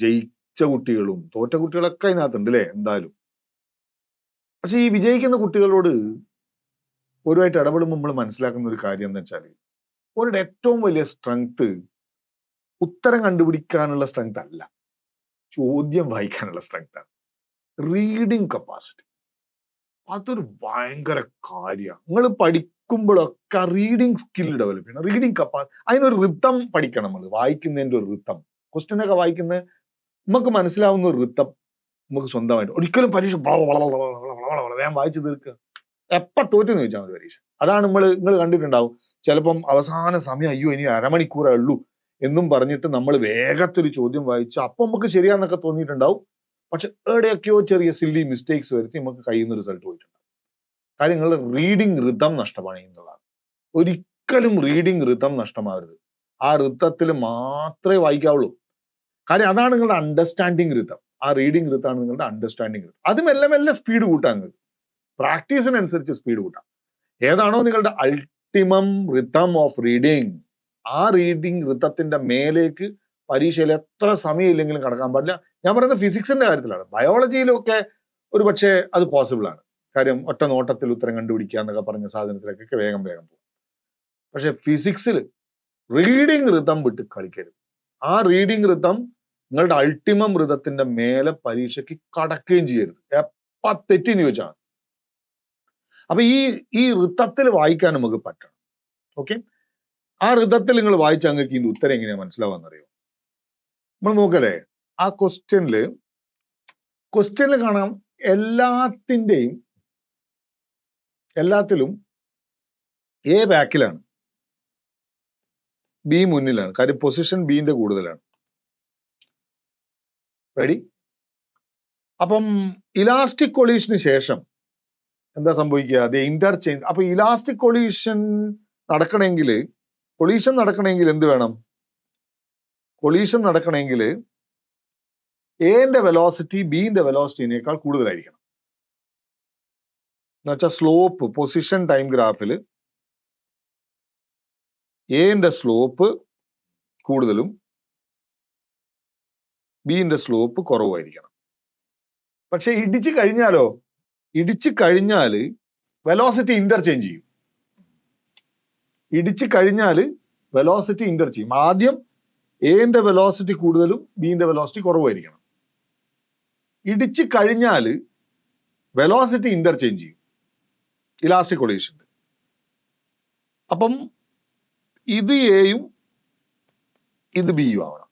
ജയിച്ച കുട്ടികളും തോറ്റ കുട്ടികളൊക്കെ അതിനകത്തുണ്ട് അല്ലേ എന്തായാലും. പക്ഷെ ഈ വിജയിക്കുന്ന കുട്ടികളോട് ഒരുമായിട്ട് ഇടപെടുമ്പോൾ നമ്മൾ മനസ്സിലാക്കുന്ന ഒരു കാര്യം എന്ന് വെച്ചാൽ അവരുടെ ഏറ്റവും വലിയ സ്ട്രെങ്ത് ഉത്തരം കണ്ടുപിടിക്കാനുള്ള സ്ട്രെങ്ത് അല്ല, ചോദ്യം വായിക്കാനുള്ള സ്ട്രെങ്ത് ആണ്. റീഡിങ് കപ്പാസിറ്റി അതൊരു ഭയങ്കര കാര്യമാണ്. നിങ്ങൾ പഠിക്കുമ്പോഴൊക്കെ റീഡിങ് സ്കിൽ ഡെവലപ്പ് ചെയ്യണം. റീഡിങ് അതിനൊരു റിത്തം പഠിക്കണം. നമ്മൾ വായിക്കുന്നതിൻ്റെ ഒരു റിത്തം, ക്വസ്റ്റ്യൻ ഒക്കെ വായിക്കുന്നത് നമുക്ക് മനസ്സിലാവുന്ന ഒരു റിത്തം നമുക്ക് സ്വന്തമായിട്ട്. ഒരിക്കലും പരീക്ഷ വേഗം വായിച്ചു തീർക്കുക. എപ്പോൾ തോറ്റെന്ന് ചോദിച്ചാൽ മതി പരീക്ഷ. അതാണ് നിങ്ങൾ കണ്ടിട്ടുണ്ടാവും. ചിലപ്പം അവസാന സമയം അയ്യോ ഇനി അരമണിക്കൂറേ ഉള്ളൂ എന്നും പറഞ്ഞിട്ട് നമ്മൾ വേഗത്തൊരു ചോദ്യം വായിച്ചു അപ്പം നമുക്ക് ശരിയാന്നൊക്കെ തോന്നിയിട്ടുണ്ടാവും. പക്ഷെ എവിടെയൊക്കെയോ ചെറിയ സില്ലി മിസ്റ്റേക്സ് വരുത്തി നമുക്ക് കയ്യിൽ നിന്ന് റിസൾട്ട് പോയിട്ടുണ്ട്. കാര്യം നിങ്ങളുടെ റീഡിങ് റിതം നഷ്ടമാണ് എന്നുള്ളതാണ്. ഒരിക്കലും റീഡിങ് റിതം നഷ്ടമാവരുത്. ആ റിതത്തിൽ മാത്രമേ വായിക്കാവുള്ളൂ. കാര്യം അതാണ് നിങ്ങളുടെ അണ്ടർസ്റ്റാൻഡിങ് റിതം. ആ റീഡിങ് റിതാണ് നിങ്ങളുടെ അണ്ടർസ്റ്റാൻഡിങ് റിതം. അത് മെല്ലെ മെല്ലെ സ്പീഡ് കൂട്ടാൻ നിങ്ങൾക്ക് പ്രാക്ടീസിനനുസരിച്ച് സ്പീഡ് കൂട്ടാം. ഏതാണോ നിങ്ങളുടെ അൾട്ടിമം റിതം ഓഫ് റീഡിങ്, ആ റീഡിങ് റിതത്തിന്റെ മേലേക്ക് പരീക്ഷയിൽ എത്ര സമയം ഇല്ലെങ്കിലും കടക്കാൻ പാടില്ല. ഞാൻ പറയുന്നത് ഫിസിക്സിന്റെ കാര്യത്തിലാണ്. ബയോളജിയിലൊക്കെ ഒരു പക്ഷേ അത് പോസിബിൾ ആണ്. കാര്യം ഒറ്റ നോട്ടത്തിൽ ഉത്തരം കണ്ടുപിടിക്കുക എന്നൊക്കെ പറഞ്ഞ സാധനത്തിലേക്കൊക്കെ വേഗം പോകും. പക്ഷെ ഫിസിക്സിൽ റീഡിങ് റിതം വിട്ട് കളിക്കരുത്. ആ റീഡിങ് റിതം നിങ്ങളുടെ അൾട്ടിമം റിതത്തിന്റെ മേലെ പരീക്ഷയ്ക്ക് കടക്കുകയും ചെയ്യരുത്. എപ്പ തെറ്റിന്ന് ചോദിച്ചാൽ. അപ്പൊ ഈ റിതത്തിൽ വായിക്കാൻ നമുക്ക് പറ്റണം. ഓക്കെ, ആ റിതത്തിൽ നിങ്ങൾ വായിച്ച അങ്ങക്ക് ഇതിന്റെ ഉത്തരം എങ്ങനെയാ മനസ്സിലാവാന്നറിയോ? നമ്മൾ നോക്കല്ലേ, ആ ക്വസ്റ്റ്യനിൽ കാണാം എല്ലാത്തിലും എ ബാക്കിലാണ്, ബി മുന്നിലാണ്. കാര്യം പൊസിഷൻ ബിന്റെ കൂടുതലാണ്. റെഡി? അപ്പം ഇലാസ്റ്റിക് കൊളീഷന് ശേഷം എന്താ സംഭവിക്കുക? അത് ഇന്റർചേഞ്ച്. അപ്പൊ ഇലാസ്റ്റിക് കൊളീഷൻ നടക്കണമെങ്കിൽ എന്ത് വേണം? കൊളീഷൻ നടക്കണമെങ്കിൽ എന്റെ വെലോസിറ്റി ബിന്റെ വെലോസിറ്റിനേക്കാൾ കൂടുതലായിരിക്കണം. എന്നുവെച്ചാൽ സ്ലോപ്പ്, പൊസിഷൻ ടൈം ഗ്രാഫിൽ എന്റെ സ്ലോപ്പ് കൂടുതലും ബിന്റെ സ്ലോപ്പ് കുറവായിരിക്കണം. പക്ഷെ ഇടിച്ചു കഴിഞ്ഞാൽ വെലോസിറ്റി ഇന്റർചേഞ്ച് ചെയ്യും. ആദ്യം എന്റെ വെലോസിറ്റി കൂടുതലും ബിന്റെ വെലോസിറ്റി കുറവായിരിക്കണം. ഇടിച്ചു കഴിഞ്ഞാൽ വെലോസിറ്റി ഇന്റർചേഞ്ച് ചെയ്യും ഇലാസ്റ്റിക് കൊളീഷനിൽ. അപ്പം ഇത് എയും ഇത് ബിയും ആവണം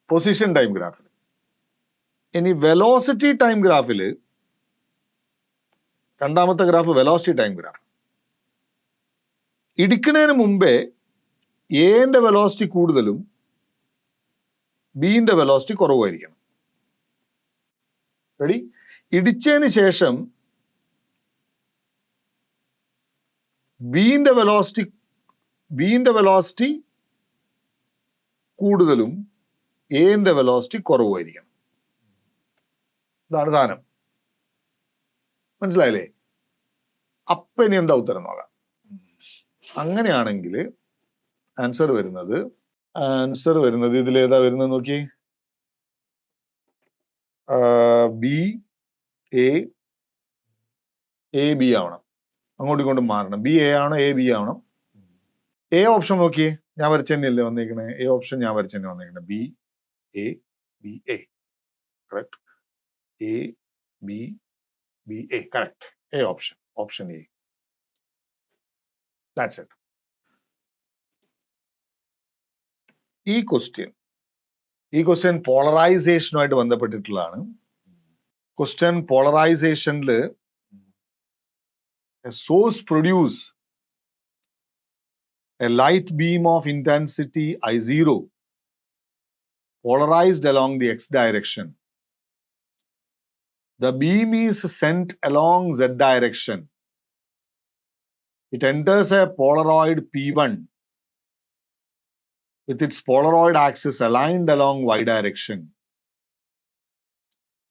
പൊസിഷൻ ടൈം ഗ്രാഫിൽ. ഇനി വെലോസിറ്റി ടൈം ഗ്രാഫിൽ രണ്ടാമത്തെ ഗ്രാഫ് വെലോസിറ്റി ടൈം ഗ്രാഫ്. ഇടിക്കുന്നതിന് മുമ്പേ എന്റെ വെലോസിറ്റി കൂടുതലും ബിന്റെ വെലോസിറ്റി കുറവായിരിക്കണം. റെഡി? ഇടിച്ചതിന് ശേഷം ബിന്റെ വെലോസിറ്റി കൂടുതലും എന്റെ വെലോസിറ്റി കുറവായിരിക്കണം. ഇതാണ് സാധനം. മനസ്സിലായില്ലേ? അപ്പൊ ഇനി എന്താ ഉത്തരം നോക്കാം. അങ്ങനെയാണെങ്കിൽ ആൻസർ വരുന്നത് ഇതിലേതാ വരുന്നത് നോക്കി. ബി എ ബി ആവണം. അങ്ങോട്ടും ഇങ്ങോട്ടും മാറണം. ബി എ ആവണം, എ ബി ആവണം. എ ഓപ്ഷൻ നോക്കിയേ, ഞാൻ വരച്ചെന്നെയല്ലേ വന്നേക്കണേ. എ ഓപ്ഷൻ ഞാൻ വരച്ചെന്നെ വന്നേക്കണേ. B A correct. A B A correct. A option A. That's it. ഈ ക്വസ്റ്റ്യൻ പോളറൈസേഷനുമായിട്ട് ബന്ധപ്പെട്ടിട്ടുള്ളതാണ്. ക്വസ്റ്റ്യൻ പോളറൈസേഷനിൽ source produce a light beam of intensity I0 polarized along the x direction. The beam is sent along z direction. It enters a Polaroid P1 with its Polaroid axis aligned along y direction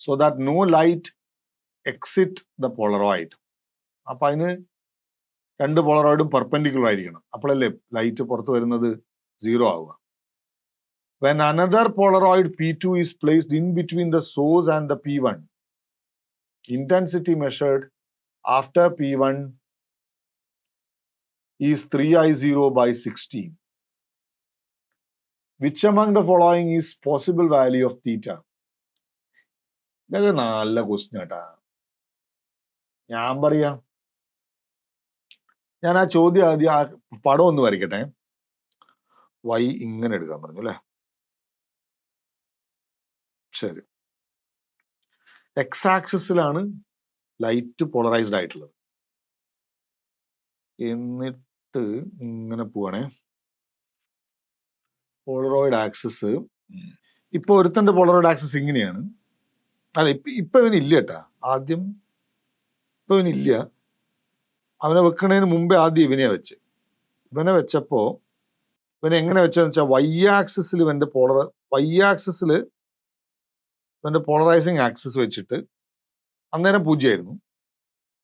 so that no light exit the Polaroid. അപ്പൊ അതിന് രണ്ട് പോളറോയിഡും perpendicular ആയിരിക്കണം. അപ്പോഴല്ലേ light പുറത്ത് വരുന്നത് 0 ആവുക. When another Polaroid P2 is placed in between the source and the P1, intensity measured after P1 is 3I0 by 16. Which among the following is possible value of theta? ഇതൊക്കെ നല്ല question കേട്ടാ. ഞാൻ ആ ചോദ്യം ആദ്യം ആ പടം ഒന്ന് വരയ്ക്കട്ടെ. വൈ ഇങ്ങനെ എടുക്കാൻ പറഞ്ഞു അല്ലേ? ശരി. എക്സ് ആക്സിസിലാണ് ലൈറ്റ് പോളറൈസ്ഡ് ആയിട്ടുള്ളത്. എന്നിട്ട് ഇങ്ങനെ പോവാണേ. പോളറോയിഡ് ആക്സിസ് ഇപ്പൊ ഒരുത്തന്റെ പോളറോയിഡ് ആക്സിസ് ഇങ്ങനെയാണ്. അല്ല ഇപ്പൊ ഇവനില്ല കേട്ടാ. ആദ്യം ഇപ്പൊ ഇവനില്ല. അവനെ വെക്കണതിന് മുമ്പേ ആദ്യം ഇവനെയാ വെച്ച്. ഇവനെ വെച്ചപ്പോ ഇവനെ എങ്ങനെ വെച്ചെന്ന് വെച്ചാൽ y ആക്സിസിൽ ഇവന്റെ പോളറൈസിങ് ആക്സിസ് വെച്ചിട്ട് അന്നേരം 0 ആയിരുന്നു,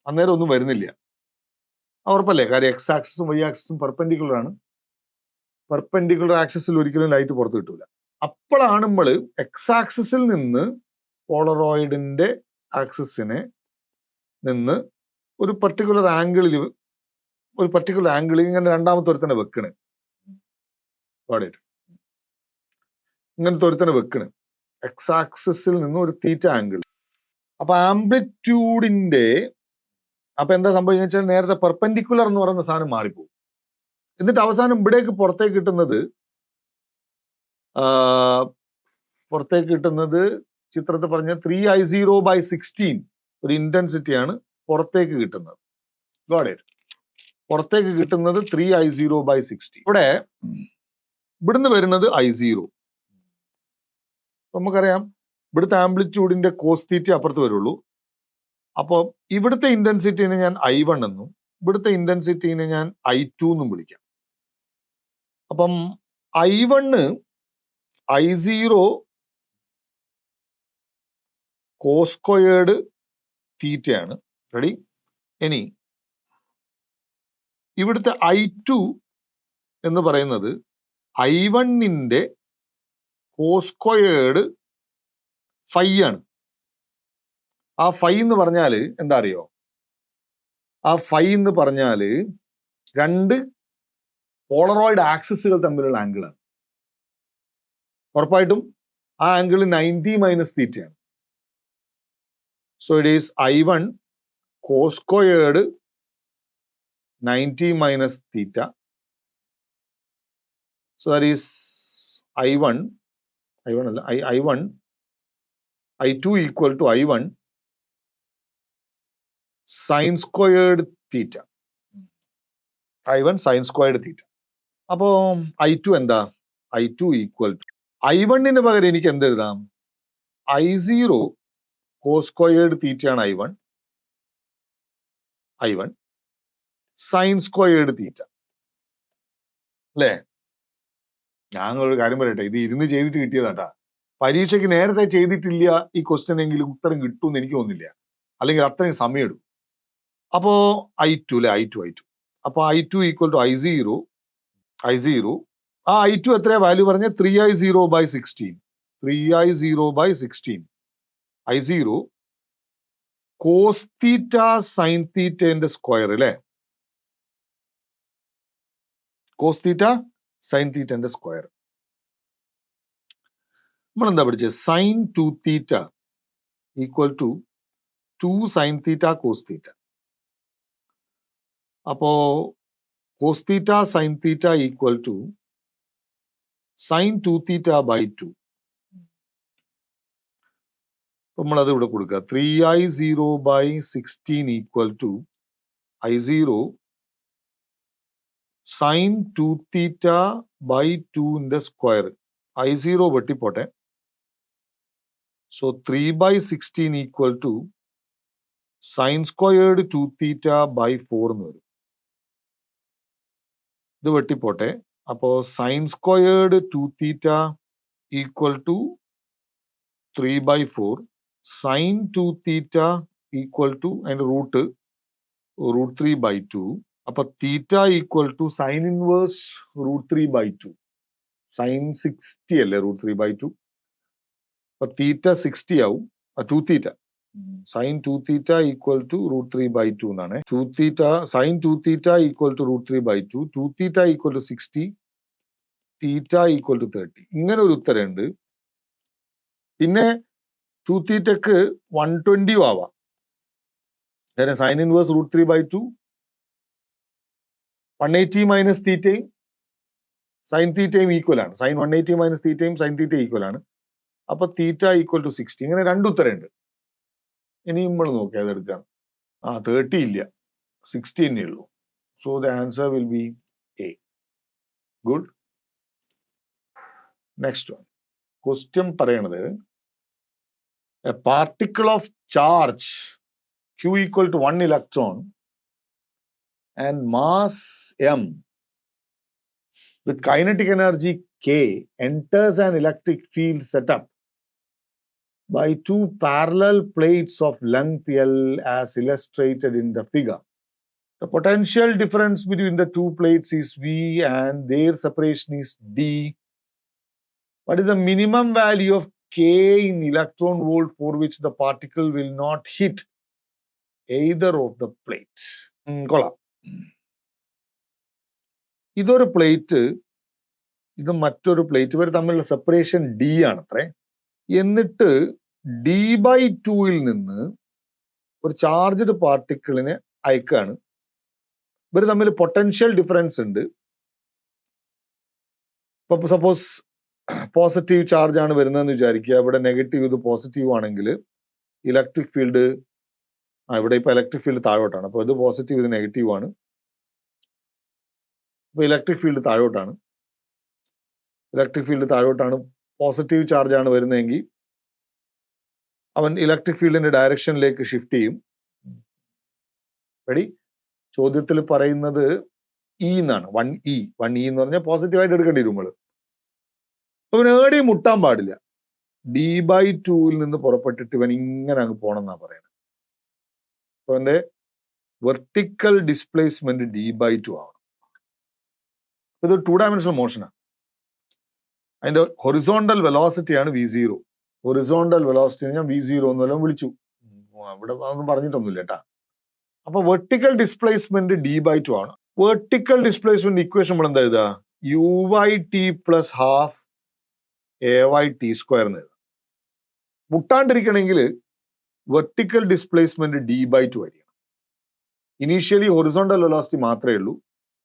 അന്നേരം ഒന്നും വരുന്നില്ല. ഉറപ്പല്ലേ? കാര്യം x ആക്സിസും y ആക്സിസും പെർപെൻഡിക്കുലർ ആണ്. പെർപെൻഡിക്കുലർ ആക്സിസിൽ ഒരിക്കലും ലൈറ്റ് പുറത്ത് കിട്ടൂല. അപ്പോഴാണ് നമ്മൾ എക്സ് ആക്സിസിൽ നിന്ന് പോളറോയിഡിന്റെ ആക്സിസിനെ നിന്ന് ഒരു പർട്ടിക്കുലർ ആംഗിളിൽ ഇങ്ങനെ രണ്ടാമത്തെ ഒരുത്തനെ വെക്കണ്. ഇങ്ങനത്തെ ഒരുത്തനെ വെക്കണ് എക്സ് ആക്സിസിൽ നിന്ന് ഒരു തീറ്റ ആംഗിൾ. അപ്പൊ ആംപ്ലിറ്റ്യൂഡിന്റെ അപ്പൊ എന്താ സംഭവിക്കുക വെച്ചാൽ നേരത്തെ പെർപെൻഡിക്കുലർ എന്ന് പറയുന്ന സാധനം മാറിപ്പോകും. എന്നിട്ട് അവസാനം ഇവിടേക്ക് പുറത്തേക്ക് കിട്ടുന്നത് ചിത്രത്തിൽ പറഞ്ഞ 3I0/16 ഒരു ഇന്റൻസിറ്റിയാണ് പുറത്തേക്ക് കിട്ടുന്നത്. പുറത്തേക്ക് കിട്ടുന്നത് 3I0/16. ഇവിടുന്ന് വരുന്നത് I0. നമുക്കറിയാം ഇവിടുത്തെ ആംപ്ലിറ്റ്യൂഡിന്റെ കോസ് തീറ്റ അപ്പുറത്ത് വരുള്ളൂ. അപ്പോൾ ഇവിടുത്തെ ഇന്റൻസിറ്റിനെ ഞാൻ I1 എന്നും ഇവിടുത്തെ ഇന്റൻസിറ്റിനെ ഞാൻ I2 എന്നും വിളിക്കാം. അപ്പം I1 I0 കോസ് സ്ക്വയേർഡ് തീറ്റയാണ്. റെഡി? ഇനി ഇവിടുത്തെ I2 എന്ന് പറയുന്നത് I1ന്റെ കോസ് സ്ക്വയേർഡ് ഫൈ ആണ്. ആ ഫൈ എന്ന് പറഞ്ഞാല് എന്താ അറിയോ? ആ ഫൈ എന്ന് പറഞ്ഞാല് രണ്ട് പോളറോയിഡ് ആക്സിസുകൾ തമ്മിലുള്ള ആംഗിളാണ്. ഉറപ്പായിട്ടും ആ ആംഗിൾ 90 മൈനസ് തീറ്റയാണ്. So it is I1 cos squared 90 minus theta. So that is I1 I2 equal to I1 sin squared theta. I1 sin squared theta. അപ്പോൾ I2 എന്താ? I2 equal to I1ന് പകരം എനിക്ക് എന്ത് എഴുതാം? I0 cos squared theta ആണ് I1 sine squared theta. അല്ലേ? ഞാനൊരു കാര്യം പറയട്ടെ, ഇത് ഇരുന്ന് ചെയ്തിട്ട് കിട്ടിയതാട്ടാ. പരീക്ഷയ്ക്ക് നേരത്തെ ചെയ്തിട്ടില്ല ഈ ക്വസ്റ്റ്യൻ എങ്കിലും ഉത്തരം കിട്ടുമെന്ന് എനിക്ക് തോന്നുന്നില്ല, അല്ലെങ്കിൽ അത്രയും സമയം എടുക്കും. അപ്പോ I2 അല്ലെ? I2 അപ്പൊ I2 ഈക്വൽ ടു I0 ആ I2 എത്രയാ വാല്യൂ പറഞ്ഞ? 3I0/16 I0 cos theta sine തീറ്റന്റെ സ്ക്വയർ അല്ലേ? കോസ് തീറ്റ സൈൻ തീറ്റന്റെ സ്ക്വയർ. നമ്മൾ എന്താ പഠിച്ചത്? Sine 2 theta equal to 2 sine theta cos theta. അപ്പോ cos theta sine theta equal to sine 2 തീറ്റ/2. നമ്മളത് ഇവിടെ കൊടുക്കുക. 3I0/16 equal to I0 sine 2 തീറ്റ/2ന്റെ സ്ക്വയർ. I0 വെട്ടിപ്പോട്ടെ. So 3/16 equal to sine squared 2 തീറ്റ/4 എന്ന് വരും. ഇത് വെട്ടിപ്പോട്ടെ. അപ്പോ sine squared 2 theta equal to 3/4 sine 2 theta equal to അതിന്റെ റൂട്ട് √3/2. അപ്പൊ theta equal to sine inverse √3/2. Sine 60 അല്ലേ √3/2? അപ്പൊ തീറ്റ 60 ആവും. 2 theta sine 2 theta equal to √3/2 എന്നാണ്. 2 theta sine 2 theta equal to √3/2. 2 theta equal to 60, theta equal to 30. ഇങ്ങനെ ഒരു ഉത്തരമുണ്ട്. പിന്നെ 2 തീറ്റക്ക് 120 ആവാം. സൈൻ ഇൻവേഴ്സ് √3/2 180 മൈനസ് തീറ്റയും സൈൻ തീറ്റയും ഈക്വൽ ആണ്. സൈൻ 180 മൈനസ് തീറ്റയും സൈൻ തീറ്റ ഈക്വൽ ആണ്. അപ്പൊ തീറ്റ ഈക്വൽ ടു 60. ഇങ്ങനെ രണ്ട് ഉത്തരമുണ്ട്. ഇനി നമ്മൾ നോക്കിയാൽ അതെടുക്കാം. 30 ഇല്ല, 16 ഉള്ളൂ. So the answer will be A. Good. Next one. Question പറയണത് a particle of charge Q equal to 1 electron and mass m with kinetic energy K enters an electric field set up by two parallel plates of length L as illustrated in the figure. The potential difference between the two plates is V and their separation is D. What is the minimum value of K in electron volt for which the particle will not hit either of the plates? കൊള്ളാം. ഇതൊരു plate, ഇത് മറ്റൊരു plate, ഇവർ തമ്മിലുള്ള separation D ആണ് അത്രേ. എന്നിട്ട് D/2 നിന്ന് ഒരു ചാർജ്ഡ് പാർട്ടിക്കിളിനെ അയക്കുകയാണ്. ഇവർ തമ്മിൽ പൊട്ടൻഷ്യൽ ഡിഫറൻസ് ഉണ്ട്. ഇപ്പൊ സപ്പോസ് പോസിറ്റീവ് ചാർജ് ആണ് വരുന്നതെന്ന് വിചാരിക്കുക, ഇവിടെ നെഗറ്റീവ് ഇത് പോസിറ്റീവ് ആണെങ്കിൽ ഇലക്ട്രിക് ഫീൽഡ്, ഇവിടെ ഇപ്പൊ ഇലക്ട്രിക് ഫീൽഡ് താഴോട്ടാണ്, അപ്പൊ ഇത് പോസിറ്റീവ് ഇത് നെഗറ്റീവ് ആണ്, ഇപ്പൊ ഇലക്ട്രിക് ഫീൽഡ് താഴോട്ടാണ്. ഇലക്ട്രിക് ഫീൽഡ് താഴോട്ടാണ്, പോസിറ്റീവ് ചാർജ് ആണ് വരുന്നതെങ്കിൽ അവൻ ഇലക്ട്രിക് ഫീൽഡിന്റെ ഡയറക്ഷനിലേക്ക് ഷിഫ്റ്റ് ചെയ്യും. റെഡി? ചോദ്യത്തിൽ പറയുന്നത് ഇ എന്നാണ്, 1E. 1E എന്ന് പറഞ്ഞാൽ പോസിറ്റീവായിട്ട് എടുക്കേണ്ടി വരും നമ്മള്. അവൻ ഏടെയും മുട്ടാൻ പാടില്ല. D/2 നിന്ന് പുറപ്പെട്ടിട്ട് ഇവൻ ഇങ്ങനെ അങ്ങ് പോണം എന്നാ പറയുന്നത്. അപ്പൊ അവന്റെ വെർട്ടിക്കൽ ഡിസ്പ്ലേസ്മെന്റ് D/2 ആവണം. ഇത് 2 ഡയമെൻഷണൽ മോഷനാണ്. അതിന്റെ ഹൊറിസോണ്ടൽ വെലോസിറ്റി ആണ് V0. ഹൊറിസോണ്ടൽ വെലോസിറ്റി ഞാൻ V0 എന്നെല്ലാം വിളിച്ചു, ഇവിടെ അതൊന്നും പറഞ്ഞിട്ടൊന്നുമില്ല കേട്ടാ. അപ്പൊ വെർട്ടിക്കൽ ഡിസ്പ്ലേസ്മെന്റ് D/2 ആണ്. വെർട്ടിക്കൽ ഡിസ്പ്ലേസ്മെന്റ് ഇക്വേഷൻ നമ്മൾ എന്താ എഴുതുക? U/T + ½ AY/T² എന്ന് എഴുതാം. മുട്ടാണ്ടിരിക്കണമെങ്കിൽ വെർട്ടിക്കൽ ഡിസ്പ്ലേസ്മെന്റ് D/2 ആയിരിക്കണം. ഇനീഷ്യലി ഹൊറിസോണ്ടൽ വെലോസിറ്റി മാത്രമേ ഉള്ളൂ,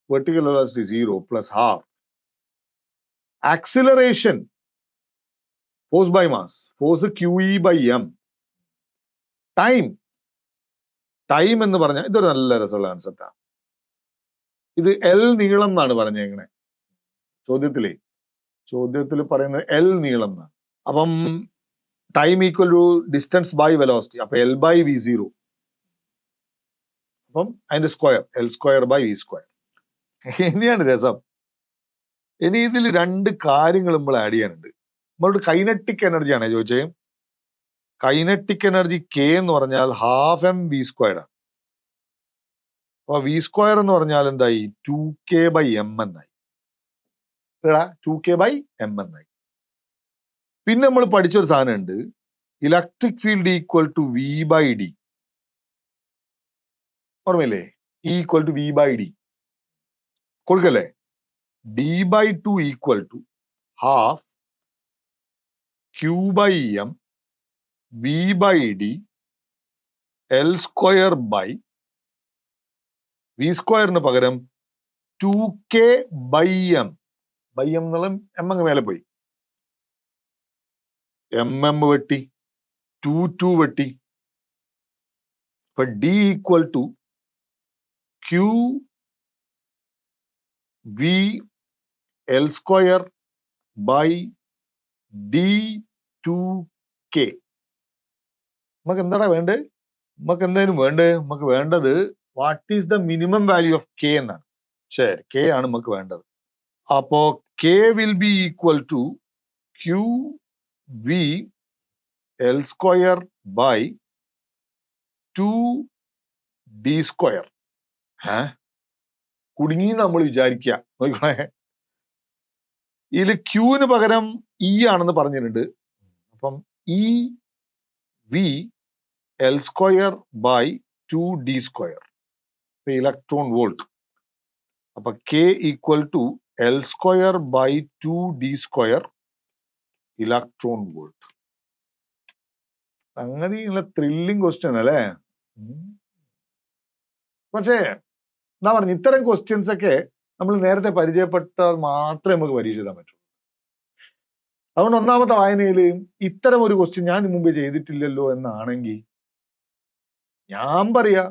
vertical velocity 0 + ½ acceleration force by mass, force QE/m. Time എന്ന് പറഞ്ഞാൽ ഇതൊരു നല്ല രസമുള്ള കൺസെപ്റ്റാണ്. ഇത് L നീളം എന്നാണ് പറഞ്ഞേക്കണേ ചോദ്യത്തിൽ പറയുന്നത് L നീളം എന്നാണ്. അപ്പം time equal to distance by velocity, അപ്പൊ L/V0. അപ്പം അതിന്റെ സ്ക്വയർ L²/V². ഇനിയാണ് രസം. ഇനി ഇതിൽ 2 കാര്യങ്ങൾ നമ്മൾ ആഡ് ചെയ്യാനുണ്ട്. നമ്മളോട് കൈനറ്റിക് എനർജിയാണ് ചോദിച്ചത്. കൈനറ്റിക് എനർജി K എന്ന് പറഞ്ഞാൽ ½ mv² ആണ്. അപ്പൊ V² എന്ന് പറഞ്ഞാൽ എന്തായി? 2K/m എന്നായി. 2K/m എന്നായി. പിന്നെ നമ്മൾ പഠിച്ചൊരു സാധനം ഉണ്ട്, electric field equal to V/d. ഓർമ്മയില്ലേ? ഈക്വൽ ടു V/d കൊടുക്കല്ലേ? D/2 equal to ½ Q/m V/d L² V²ന് പകരം 2K/m. എന്നുള്ള m അങ്ങ് മേലെ പോയി, mm വെട്ടി, 2 വെട്ടി. അപ്പൊ D equal to QV L²/D2K. നമുക്ക് എന്താടാ വേണ്ടത്? നമുക്ക് എന്തായാലും നമുക്ക് വേണ്ടത് what is the minimum value of K എന്നാണ്. ശരി, K ആണ് നമുക്ക് വേണ്ടത്. അപ്പോ K will B equal to QV L²/2D². കുടുങ്ങി നമ്മൾ വിചാരിക്കുക. നോക്കണേ, ഇതിൽ ക്യൂവിന് പകരം ഇ ആണെന്ന് പറഞ്ഞിട്ടുണ്ട്. അപ്പം EV L²/2D², ഇലക്ട്രോൺ വോൾട്ട്. അപ്പൊ K equal to L²/2D² electron volt. സംഗതി ത്രില്ലിംഗ് ക്വസ്റ്റ്യൻ അല്ലേ? പക്ഷേ എന്താ പറഞ്ഞു, ഇത്തരം ക്വസ്റ്റ്യൻസ് ഒക്കെ നമ്മൾ നേരത്തെ പരിചയപ്പെട്ടാൽ മാത്രമേ നമുക്ക് പരീക്ഷ എഴുതാൻ പറ്റൂ. അതുകൊണ്ട് ഒന്നാമത്തെ വായനയിൽ ഇത്തരം ഒരു ക്വസ്റ്റ്യൻ ഞാൻ മുമ്പേ ചെയ്തിട്ടില്ലല്ലോ എന്നാണെങ്കിൽ ഞാൻ പറയാ,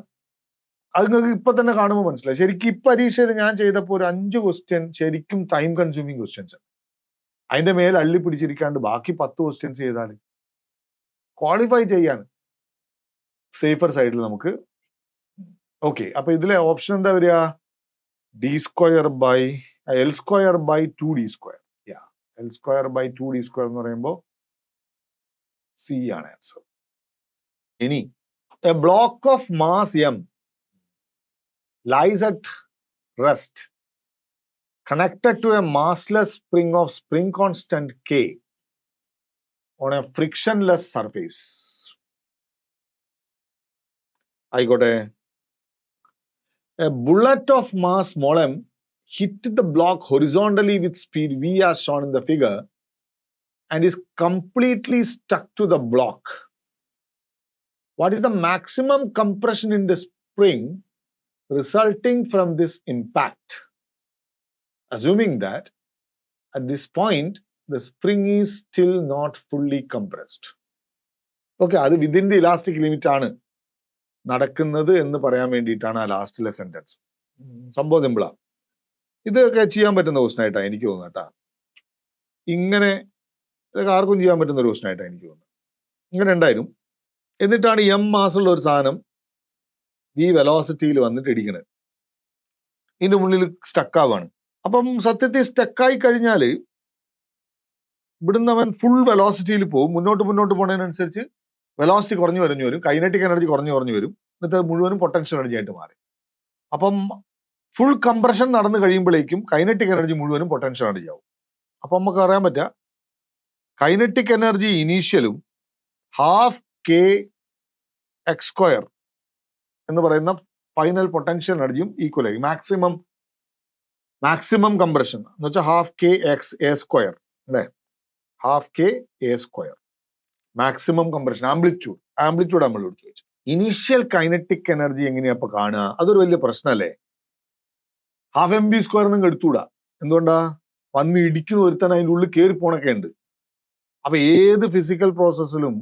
അത് നിങ്ങൾക്ക് ഇപ്പൊ തന്നെ കാണുമ്പോൾ മനസ്സിലായി. ശരിക്കും ഈ പരീക്ഷയിൽ ഞാൻ ചെയ്തപ്പോൾ ഒരു 5 ക്വസ്റ്റ്യൻ ശരിക്കും ടൈം കൺസ്യൂമിങ് ക്വസ്റ്റ്യൻസ്. അതിന്റെ മേൽ അള്ളി പിടിച്ചിരിക്കാണ്ട് ബാക്കി 10 ക്വസ്റ്റ്യൻസ് ചെയ്താൽ ക്വാളിഫൈ ചെയ്യാൻ സേഫർ സൈഡിൽ നമുക്ക്. ഓക്കെ, അപ്പൊ ഇതിലെ ഓപ്ഷൻ എന്താ വരിക? d square by L square by 2d square. Yeah, L square by 2d square എന്ന് പറയുമ്പോൾ C ആണ് ആൻസർ. ഇനി a block of mass m lies at rest connected to a massless spring of spring constant K on a frictionless surface. ആയിക്കോട്ടെ. A bullet of mass small m hit the block horizontally with speed v as shown in the figure and is completely stuck to the block. What is the maximum compression in the spring resulting from this impact? Assuming that at this point the spring is still not fully compressed. Okay, അത് within the elastic limit ആണ് നടക്കുന്നത് എന്ന് പറയാൻ വേണ്ടിയിട്ടാണ് ആ ലാസ്റ്റിലെ sentence. സംഭവം സിമ്പിളാ. ഇതൊക്കെ ചെയ്യാൻ പറ്റുന്ന ക്വസ്റ്റൻ ആയിട്ടാണ് എനിക്ക് തോന്നുന്നത് കേട്ടാ. ഇങ്ങനെ ഇതൊക്കെ ആർക്കും ചെയ്യാൻ പറ്റുന്ന ഒരു ക്വസ്റ്റൻ ആയിട്ടാണ് എനിക്ക് തോന്നുന്നത്. ഇങ്ങനെ ഉണ്ടായിരുന്നു. എന്നിട്ടാണ് എം മാസുള്ള ഒരു സാധനം ഈ വെലോസിറ്റിയിൽ വന്നിട്ട് ഇടിക്കണത്. ഇതിന്റെ മുന്നിൽ സ്റ്റക്കാവാണ്. അപ്പം സത്യത്തിൽ സ്റ്റക്കായി കഴിഞ്ഞാൽ ഇവിടുന്ന് അവൻ ഫുൾ വെലോസിറ്റിയിൽ പോകും. മുന്നോട്ട് പോകുന്നതിനനുസരിച്ച് വെലോസിറ്റി കുറഞ്ഞു വരും, കൈനറ്റിക് എനർജി കുറഞ്ഞു വരും. എന്നിട്ട് മുഴുവനും പൊട്ടൻഷ്യൽ എനർജി ആയിട്ട് മാറി. അപ്പം ഫുൾ കംപ്രഷൻ നടന്നു കഴിയുമ്പോഴേക്കും കൈനറ്റിക് എനർജി മുഴുവനും പൊട്ടൻഷ്യൽ എനർജി ആവും. അപ്പം നമുക്ക് അറിയാൻ പറ്റുക കൈനറ്റിക് എനർജി ഇനീഷ്യലും ഹാഫ് കെ എക്സ് സ്ക്വയർ എന്ന് പറയുന്ന ഫൈനൽ പൊട്ടൻഷ്യൽ എനർജിയും ഈക്വൽ ആയി. മാക്സിമം കംപ്രഷൻ എന്ന് വെച്ചാൽ half K X A square അല്ലേ, half K A square maximum compression. Amplitude നമ്മളോട് ചോദിച്ചു. ഇനീഷ്യൽ കൈനറ്റിക് എനർജി എങ്ങനെയാ അപ്പൊ കാണുക? അതൊരു വലിയ പ്രശ്നമല്ലേ. ഹാഫ് എം ബി സ്ക്വയർ നിങ്ങൾ എടുത്തുകൂടാ. എന്തുകൊണ്ടാ? വന്ന് ഇടിക്കുന്ന ഒരുത്തൻ അതിൻ്റെ ഉള്ളിൽ കയറി പോണൊക്കെ ഉണ്ട്. അപ്പൊ ഏത് ഫിസിക്കൽ പ്രോസസ്സിലും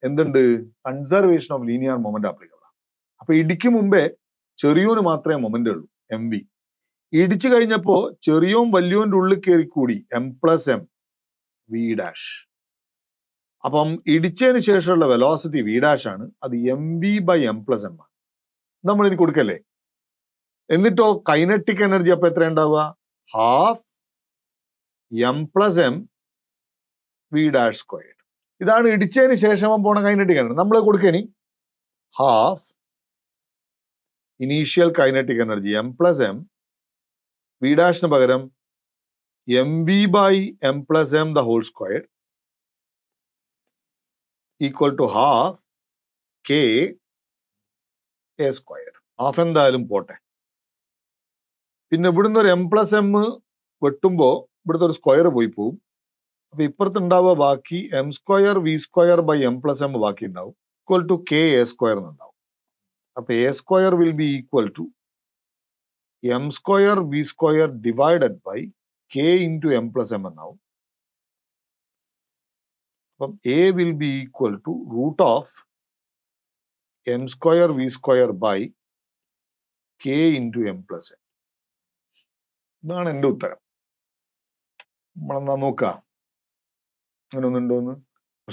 എന്തുണ്ട്? Conservation of linear moment applicable. അപ്പൊ ഇടിക്കും മുമ്പേ ചെറിയോന് മാത്രമേ മൊമെന്റ് ഉള്ളൂ, എം വി. ഇടിച്ചു കഴിഞ്ഞപ്പോ ചെറിയോൻ വലിയോന്റെ ഉള്ളിൽ കയറി കൂടി, M plus M V dash. അപ്പം ഇടിച്ചതിന് ശേഷമുള്ള വെലോസിറ്റി വി ഡാഷ് ആണ്. അത് M V by M plus M ആണ്. നമ്മൾ ഇനി കൊടുക്കല്ലേ. എന്നിട്ടോ കൈനറ്റിക് എനർജി അപ്പൊ എത്ര ഉണ്ടാവുക? Half M plus M V dash square. ഇതാണ് ഇടിച്ചതിന് ശേഷം പോണ കൈനറ്റിക് എനർജി. നമ്മൾ കൊടുക്കനി half initial kinetic energy M plus M V ഡാഷിന് പകരം M V by M plus M the whole square equal to half K A square. Half എന്തായാലും പോട്ടെ. പിന്നെ ഇവിടുന്ന് ഒരു എം പ്ലസ് എം വെട്ടുമ്പോ ഇവിടുത്തെ ഒരു സ്ക്വയർ പോയി പോവും. അപ്പൊ ഇപ്പുറത്ത് ഉണ്ടാവുക ബാക്കി M square V square by M plus M ബാക്കി ഉണ്ടാവും, equal to K A square എന്നുണ്ടാവും. അപ്പൊ A square will B equal to M square V square divided by K into M plus M എന്നാവും. അപ്പം A will B equal to root of M square V square by K into M plus M. ഇതാണ് എൻ്റെ ഉത്തരം. നമ്മളെന്നാ നോക്കുക അങ്ങനെ ഒന്നുണ്ടോന്ന്.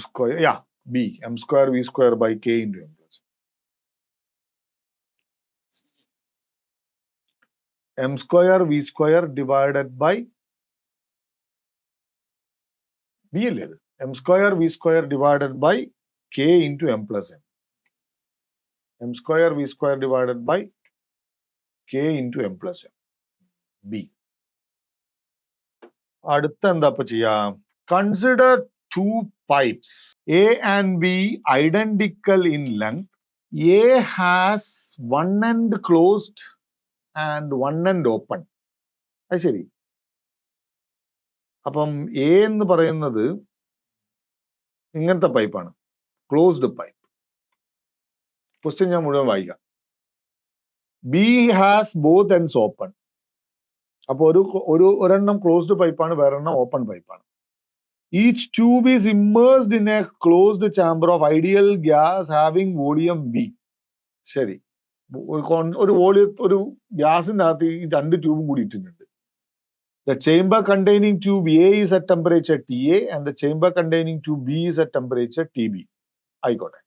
Square യാ B M square V square by K into M plus M square V square divided by B അല്ലേ അത്? M square V square divided by K into M plus M. M square V square divided by K into M plus M B. അടുത്ത എന്താ ഇപ്പൊ ചെയ്യാം? Consider two pipes A and B identical in length. A has one end closed and one end open. അത് ശരി. അപ്പം A എന്ന് പറയുന്നത് ഇങ്ങനത്തെ പൈപ്പാണ്, ക്ലോസ്ഡ് പൈപ്പ്. ക്വസ്റ്റ്യൻ ഞാൻ മുഴുവൻ വായിക്കാം. B has both ends open. അപ്പോൾ ഒരെണ്ണം ക്ലോസ്ഡ് പൈപ്പാണ്, വേറെണ്ണം ഓപ്പൺ പൈപ്പാണ്. Each tube is immersed in a closed chamber of ideal gas having volume B. ശരി. ഒരു ഗ്യാസിന്റെ അകത്ത് ഈ രണ്ട് ട്യൂബും കൂടി ഇട്ടിട്ടുണ്ട്. The chamber containing tube A is at temperature TA and the chamber containing tube B is at temperature TB. ആയിക്കോട്ടെ.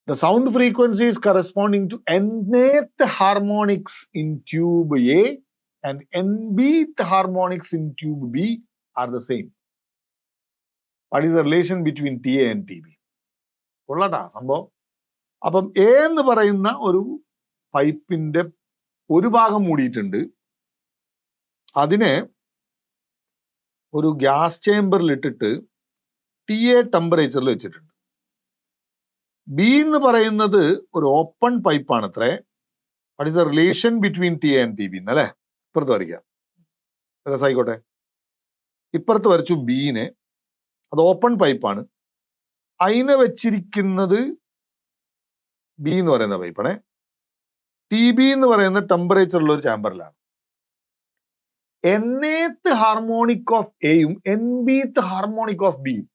The sound frequencies corresponding to nth harmonics in tube A and nth harmonics in tube B are the same. What is the relation between TA and TB? കൊള്ളാട്ടാ സംഭവം. അപ്പം A എന്ന് പറയുന്ന ഒരു പൈപ്പിന്റെ ഒരു ഭാഗം മൂടിയിട്ടുണ്ട്, അതിനെ ഒരു ഗ്യാസ് ചേമ്പറിൽ ഇട്ടിട്ട് TA ടെമ്പറേച്ചറിൽ വെച്ചിട്ടുണ്ട്. ബി എന്ന് പറയുന്നത് ഒരു ഓപ്പൺ പൈപ്പാണ് അത്രേ. What is the relation between TA and TB എന്നല്ലേ? ഇപ്പുറത്ത് വരയ്ക്കാം, രസമായിക്കോട്ടെ. ഇപ്പുറത്ത് വരച്ചു ബീനെ, അത് ഓപ്പൺ പൈപ്പാണ്. അതിനെ വെച്ചിരിക്കുന്നത് ബി എന്ന് പറയുന്ന പൈപ്പാണ്. TB എന്ന് പറയുന്ന ടെമ്പറേച്ചറുള്ള ഒരു ചാമ്പറിലാണ്. nth ഹാർമോണിക് ഓഫ് എയും nbth ഹാർമോണിക് ഓഫ് ബിയും.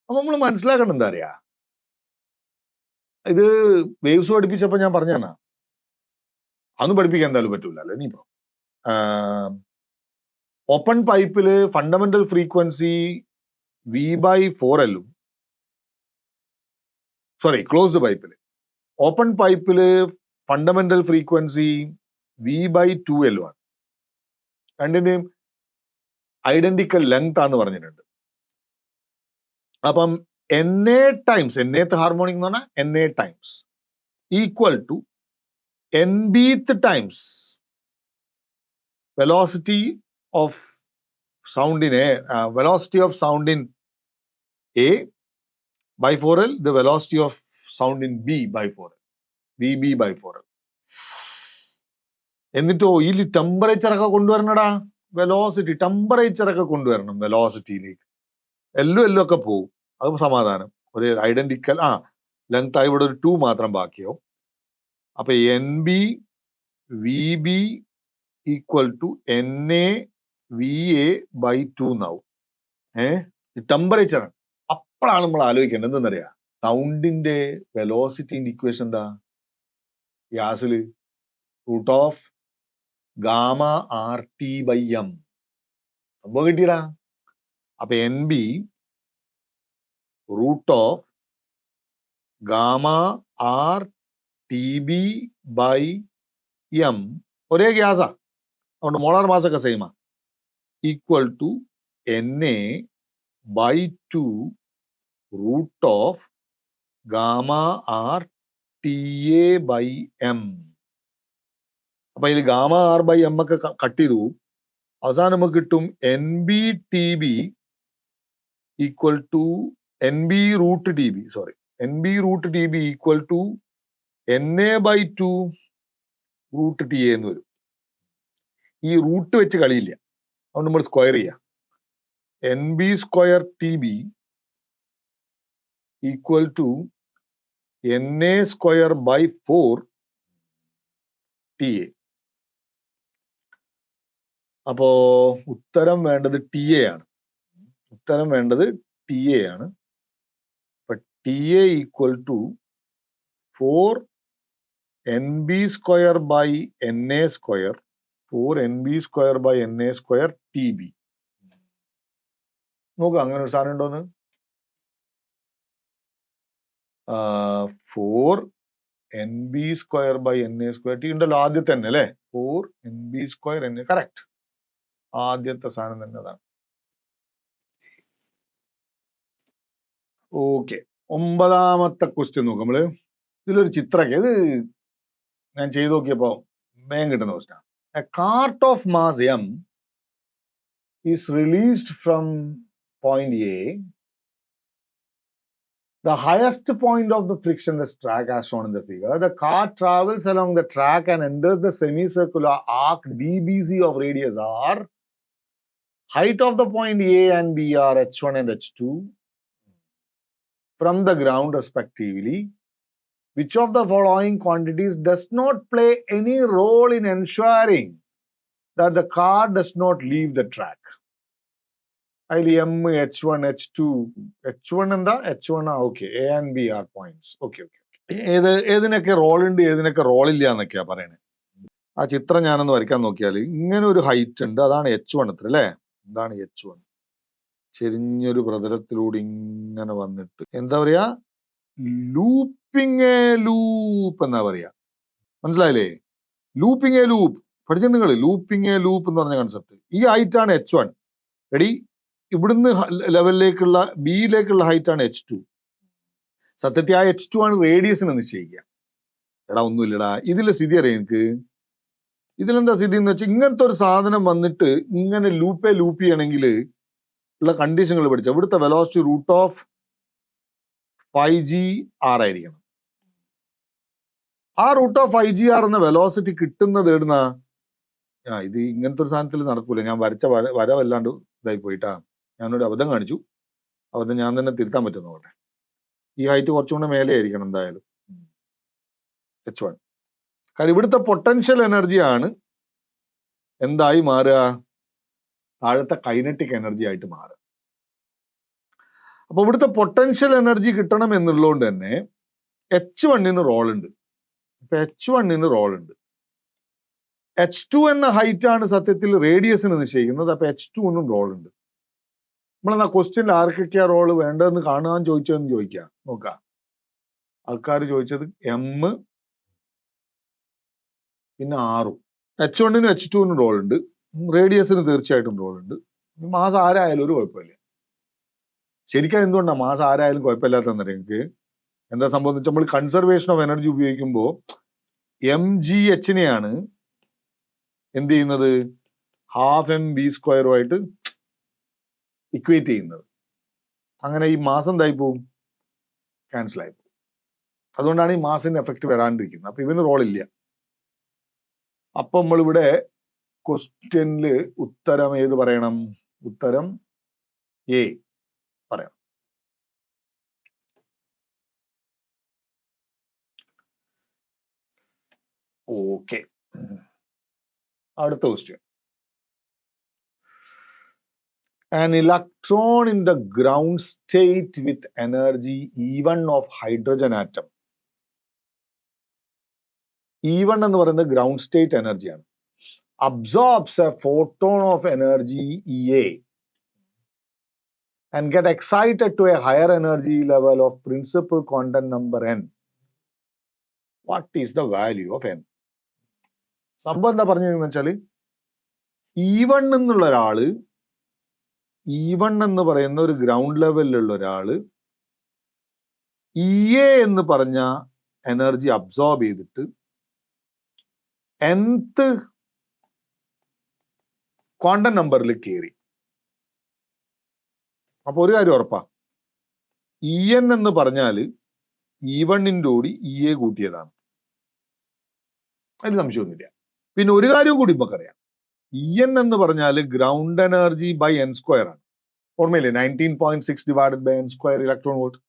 അപ്പൊ നമ്മൾ മനസ്സിലാക്കേണ്ട എന്താ അറിയാ, ഇത് വേവ്സ് പഠിപ്പിച്ചപ്പോ ഞാൻ പറഞ്ഞാ അതൊന്നും പഠിപ്പിക്കാൻ എന്തായാലും പറ്റൂല അല്ലേ. ഇനിയിപ്പോ ഓപ്പൺ പൈപ്പില് fundamental frequency V/4L, sorry closed പൈപ്പില്, ഓപ്പൺ പൈപ്പില് ഫണ്ടമെന്റൽ ഫ്രീക്വൻസി V/2L ആണ്. രണ്ടിന്റെയും ഐഡന്റിക്കൽ ലെങ്ത് ആന്ന് പറഞ്ഞിട്ടുണ്ട്. അപ്പം NA ടൈംസ്, nth ഹാർമോണിക് എന്ന് പറഞ്ഞാൽ NA times equal to nbth times velocity of sound in A, velocity of sound in A by 4L, the velocity of sound in B by 4L, VB by 4L. എന്നിട്ടോ ഈ temperature ഒക്കെ കൊണ്ടുവരണടാ, velocity temperature ഒക്കെ കൊണ്ടുവരണം വെലോസിറ്റിയിലേക്ക്. എല്ലാം ഒക്കെ പോവും, അത് സമാധാനം. ഒരു ഐഡന്റിക്കൽ ലെങ്ത് ആയി ഇവിടെ ഒരു 2 മാത്രം ബാക്കിയാവും. അപ്പൊ NB VB equal to NA VA by 2 എന്നാവും. ടെമ്പറേച്ചർ ആണ്. അപ്പോഴാണ് നമ്മൾ ആലോചിക്കേണ്ടത് എന്തെന്നറിയാം, സൗണ്ടിന്റെ വെലോസിറ്റിന്റെ ഇക്വേഷൻ എന്താ? ഗ്യാസില് റൂട്ട് ഓഫ് ഗാമ RT/m. സംഭവം കിട്ടിയടാ. അപ്പൊ NB root of gamma RTB/m, ഒരേ ഗ്യാസാ, അതുകൊണ്ട് മോളാർ മാസ് ഒക്കെ സെയിമാ, equal to NA/2 root of gamma RTA/m. അപ്പൊ ഇതിൽ ഗാമ R/m ഒക്കെ കട്ട് ചെയ്തു അവസാനം നമുക്ക് കിട്ടും NB/TB equal to NB√TB equal to NA/2 root TA എന്ന് വരും. ഈ റൂട്ട് വെച്ച് കളിയില്ല, അതുകൊണ്ട് നമ്മൾ സ്ക്വയർ ചെയ്യാം. NB² equal to NA² TA. അപ്പോ ഉത്തരം വേണ്ടത് TA ആണ്. അപ്പൊ TA equal to 4NB² TB. നോക്കുക അങ്ങനെ ഒരു സാധനം ഉണ്ടോന്ന്. 4NB²/NA²T ഉണ്ടല്ലോ ആദ്യത്തെ തന്നെ അല്ലേ. 4NB²NA, കറക്റ്റ്, ആദ്യത്തെ സാധനം തന്നെ അതാണ്. ഓക്കെ, 9ാമത്തെ ക്വസ്റ്റ്യൻ നോക്കാം നമ്മള്. ഇതിലൊരു ചിത്രമൊക്കെ, ഇത് ഞാൻ ചെയ്തു നോക്കിയപ്പോ വേഗം കിട്ടുന്ന question. A cart of mass M is released from point A. The highest point of the frictionless track as shown in the figure. The car travels along the track and enters the semicircular arc DBC of radius R. Height of the point A and B are h1 and h2 from the ground respectively. Which of the following quantities does not play any role in ensuring that the car does not leave the track? അതിൽ M, h1, h2, h1 എന്താ, h1 okay, A and B are points. Okay, ഏതിനൊക്കെ role ഉണ്ട് ഏതിനൊക്കെ റോളില്ല എന്നൊക്കെയാ പറയണേ. ആ ചിത്രം ഞാനൊന്ന് വരയ്ക്കാൻ നോക്കിയാൽ ഇങ്ങനെ ഒരു ഹൈറ്റ് ഉണ്ട്, അതാണ് h1 അത്ര അല്ലേ. എന്താണ് h1? ചെരിഞ്ഞൊരു പ്രതലത്തിലൂടെ ഇങ്ങനെ വന്നിട്ട് എന്താ പറയാ, ലൂപ്പിംഗ് എ ലൂപ്പ് എന്നാ പറയാ. മനസ്സിലായില്ലേ? ലൂപ്പിംഗ് എ ലൂപ്പ് പഠിച്ചിട്ടുണ്ട് നിങ്ങൾ? ലൂപ്പിംഗ് എ ലൂപ്പ് എന്ന് പറഞ്ഞ കൺസെപ്റ്റ്. ഈ ഹൈറ്റ് ആണ് H1. എടി ഇവിടുന്ന് ലെവലിലേക്കുള്ള ബിയിലേക്കുള്ള ഹൈറ്റ് ആണ് H2. സത്യത്തിൽ ആ H2 ആണ് റേഡിയസിനെ നിശ്ചയിക്കുക. എടാ ഒന്നുമില്ലടാ, ഇതിലെ സ്ഥിതി അറിയാം എനിക്ക്. ഇതിലെന്താ സ്ഥിതി എന്ന് വെച്ചാൽ ഇങ്ങനത്തെ ഒരു സാധനം വന്നിട്ട് ഇങ്ങനെ ലൂപ്പ് ചെയ്യണമെങ്കിൽ ഉള്ള കണ്ടീഷനുകൾ പഠിച്ച ഇവിടുത്തെ വെലോസിറ്റി √5gr ആയിരിക്കണം. ആ √5gr എന്ന വെലോസിറ്റി കിട്ടുന്നത് എവിടുന്ന? ഇത് ഇങ്ങനത്തെ ഒരു സാധനത്തിൽ നടക്കൂല. ഞാൻ വരച്ച വര വല്ലാണ്ട് ഇതായി പോയിട്ടാ. ഞാനൊരു അബദ്ധം കാണിച്ചു. അബദ്ധം ഞാൻ തന്നെ തിരുത്താൻ പറ്റുന്ന നോട്ടെ. ഈ ഹൈറ്റ് കുറച്ചുകൂടെ മേലെ ആയിരിക്കണം എന്തായാലും H1. കാരണം ഇവിടുത്തെ പൊട്ടൻഷ്യൽ എനർജി ആണ് എന്തായി മാറുക? താഴത്തെ കൈനറ്റിക് എനർജി ആയിട്ട് മാറുക. അപ്പൊ ഇവിടുത്തെ പൊട്ടൻഷ്യൽ എനർജി കിട്ടണം എന്നുള്ളതുകൊണ്ട് തന്നെ H1 റോൾ ഉണ്ട്. ഇപ്പൊ H1 റോൾ ഉണ്ട്. H2 എന്ന ഹൈറ്റ് ആണ് സത്യത്തിൽ റേഡിയസിന് നിശ്ചയിക്കുന്നത്. അപ്പൊ H2 റോൾ ഉണ്ട്. നമ്മളെന്നാ ക്വസ്റ്റ്യനിൽ ആർക്കൊക്കെയാ റോള് വേണ്ടതെന്ന് കാണാൻ ചോദിച്ചതെന്ന് ചോദിക്കാം. നോക്കാം. ആൾക്കാർ ചോദിച്ചത് M പിന്നെ R. H1 H2 റോൾ ഉണ്ട്. റേഡിയസിന് തീർച്ചയായിട്ടും റോൾ ഉണ്ട്. മാസം ആരായാലും ഒരു കുഴപ്പമില്ല. ശരിക്കും എന്തുകൊണ്ടാണ് മാസം ആരായാലും കുഴപ്പമില്ലാത്തതെന്ന് നിങ്ങൾക്ക് എന്താ സംഭവം എന്ന് വെച്ചാൽ നമ്മൾ കൺസർവേഷൻ ഓഫ് എനർജി ഉപയോഗിക്കുമ്പോൾ mgh-നെയാണ് എന്ത് ചെയ്യുന്നത്? ½mv²ആയിട്ട് ഇക്വേറ്റ് ചെയ്യുന്നത്. അങ്ങനെ ഈ മാസം എന്തായി പോവും? ക്യാൻസൽ ആയി പോകും. അതുകൊണ്ടാണ് ഈ മാസിന്റെ എഫക്റ്റ് വരാണ്ടിരിക്കുന്നത്. അപ്പൊ ഇവന് റോൾ ഇല്ല. അപ്പൊ നമ്മളിവിടെ ക്വസ്റ്റ്യനില് ഉത്തരം ഏത് പറയണം? ഉത്തരം എ പറയാം. ഓക്കെ, അടുത്ത question. An electron in the ground state with energy E1 of hydrogen atom. E1 എന്ന് പറയുന്നത് ഗ്രൗണ്ട് സ്റ്റേറ്റ് എനർജിയാണ്. Absorbs A photon of energy EA and get excited to a higher energy level of principal quantum number n. What is the value of n? സംഭവം എന്താ പറഞ്ഞതെന്ന് വെച്ചാൽ E1 എന്നുള്ള ഒരാള്, E1 എന്ന് പറയുന്ന ഒരു ഗ്രൗണ്ട് ലെവലിലുള്ള ഒരാള് EA എന്ന് പറഞ്ഞ എനർജി അബ്സോർബ് ചെയ്തിട്ട് nth ക്വാണ്ടം നമ്പറിൽ കയറി. അപ്പൊ ഒരു കാര്യം ഉറപ്പാ, EN എന്ന് പറഞ്ഞാല് E1 കൂടി EA കൂട്ടിയതാണ്. അതിന് സംശയമൊന്നുമില്ല. പിന്നെ ഒരു കാര്യം കൂടി നമുക്കറിയാം, EN എന്ന് പറഞ്ഞാൽ ഗ്രൗണ്ട് എനർജി ബൈ n² ആണ്. ഓർമ്മയില്ലേ? 19.6 divided by n² electron volt.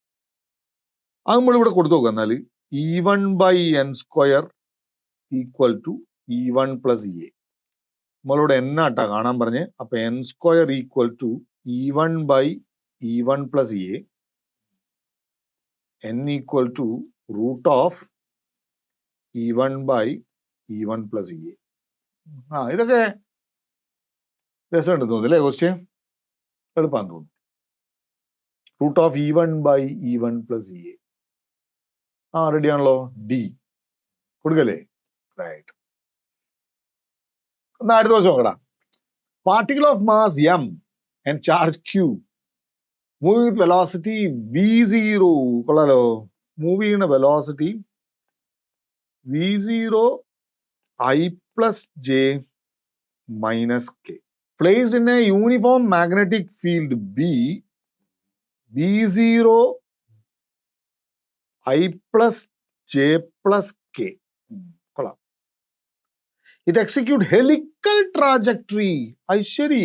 അത് നമ്മൾ ഇവിടെ കൊടുത്തു നോക്കുക. എന്നാൽ E1 by n² equal to E1 plus EA. നമ്മളിവിടെ n ആട്ടാ കാണാൻ പറഞ്ഞ്. അപ്പൊ n² equal to E1 by E1 plus EA. n equal to root of E1 by E1 plus EA. ഇതൊക്കെ രസമുണ്ട് തോന്നുന്നു അല്ലേ? ക്വസ്റ്റ്യൻ എളുപ്പമാണെന്ന് തോന്നുന്നു. Root of E1 by E1 plus EA. Ready ആണല്ലോ. ഡി കൊടുക്കല്ലേ? റൈറ്റ്. എന്നാ അടുത്ത ദിവസം നോക്കടാ. Particle of mass M and charge Q move with velocity V0. കൊള്ളാലോ. മൂവ് ചെയ്യുന്ന velocity V0 I plus J minus K. Placed in a uniform magnetic field B, V0 I plus J plus K. കൊള്ളാം. It execute helical trajectory. ശരി,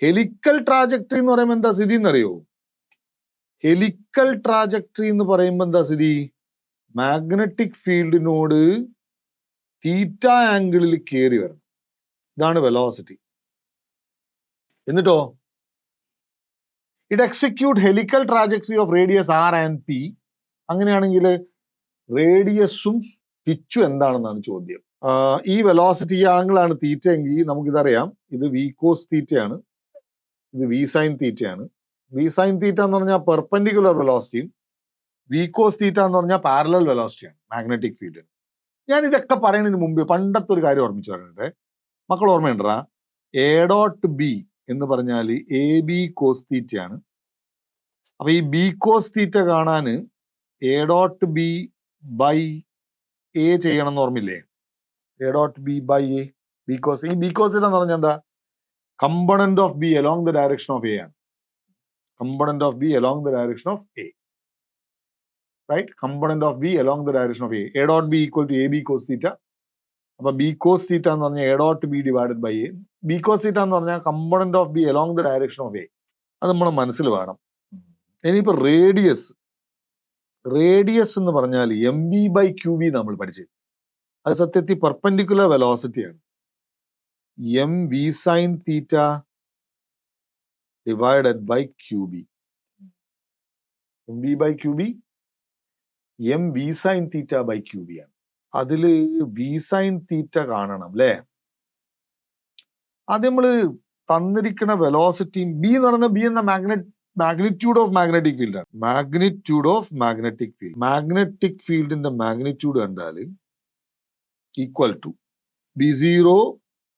helical trajectory എന്ന് പറയുമ്പോൾ എന്താ സ്ഥിതി എന്നറിയോ? Helical trajectory എന്ന് പറയുമ്പോൾ എന്താ സ്ഥിതി? മാഗ്നറ്റിക് ഫീൽഡിനോട് തീറ്റ ആംഗിളിൽ കയറി വരണം. ഇതാണ് വെലോസിറ്റി. എന്നിട്ടോ it execute helical trajectory of radius R and P. അങ്ങനെയാണെങ്കിൽ റേഡിയസും പിച്ചും എന്താണെന്നാണ് ചോദ്യം. ഈ വെലോസിറ്റി ഈ ആംഗിളാണ് തീറ്റ എങ്കിൽ നമുക്കിതറിയാം. ഇത് V cos തീറ്റയാണ്, ഇത് V sin തീറ്റയാണ്. V sin തീറ്റ എന്ന് പറഞ്ഞാൽ പെർപെൻഡിക്കുലർ വെലോസിറ്റിയും, വി കോസ് തീറ്റ എന്ന് പറഞ്ഞാൽ പാരലൽ വെലോസിറ്റിയാണ് മാഗ്നറ്റിക് ഫീൽഡ്. ഞാൻ ഇതൊക്കെ പറയുന്നതിന് മുമ്പ് പണ്ടത്തെ ഒരു കാര്യം ഓർമ്മിച്ച് പറഞ്ഞിട്ട് മക്കൾ ഓർമ്മയുണ്ടാ, എ ഡോട്ട് ബി എന്ന് പറഞ്ഞാൽ എ ബി കോസ് തീറ്റയാണ്. അപ്പൊ ഈ ബി കോസ് തീറ്റ കാണാൻ A dot B by A ചെയ്യണം എന്ന് ഓർമ്മയില്ലേ? A dot B by A because ഈ ബിക്കോസ് എന്ന് പറഞ്ഞാൽ എന്താ, component of B along the direction of A ആണ്. Component of B along the direction of A, right? Component of B along the direction of A. A dot B equal to A B cos theta. അപ്പൊ B cos theta എന്ന് പറഞ്ഞാൽ A dot B divided by A. B cos theta എന്ന് പറഞ്ഞാൽ component of B along the direction of A. അത് നമ്മുടെ മനസ്സിൽ വേണം. ഇനിയിപ്പോ റേഡിയസ് എന്ന് പറഞ്ഞാൽ M B by Q B നമ്മൾ പഠിച്ചു. അത് സത്യത്തിൽ പെർപെൻഡിക്കുലർ വെലോസിറ്റിയാണ്. M V sine theta divided by Q B. M B by Q B M V sine theta by Q B ആണ്. അതില് വി സൈൻ തീറ്റ കാണണം അല്ലേ? അത് നമ്മള് തന്നിരിക്കുന്ന വെലോസിറ്റിയും ബി എന്ന് പറയുന്നത് ബി എന്ന മാഗ്നിറ്റ്യൂഡ് ഓഫ് മാഗ്നറ്റിക് ഫീൽഡ് ആണ്. Magnitude of magnetic field. Magnetic ഫീൽഡിന്റെ മാഗ്നിറ്റ്യൂഡ് കണ്ടാൽ equal to B zero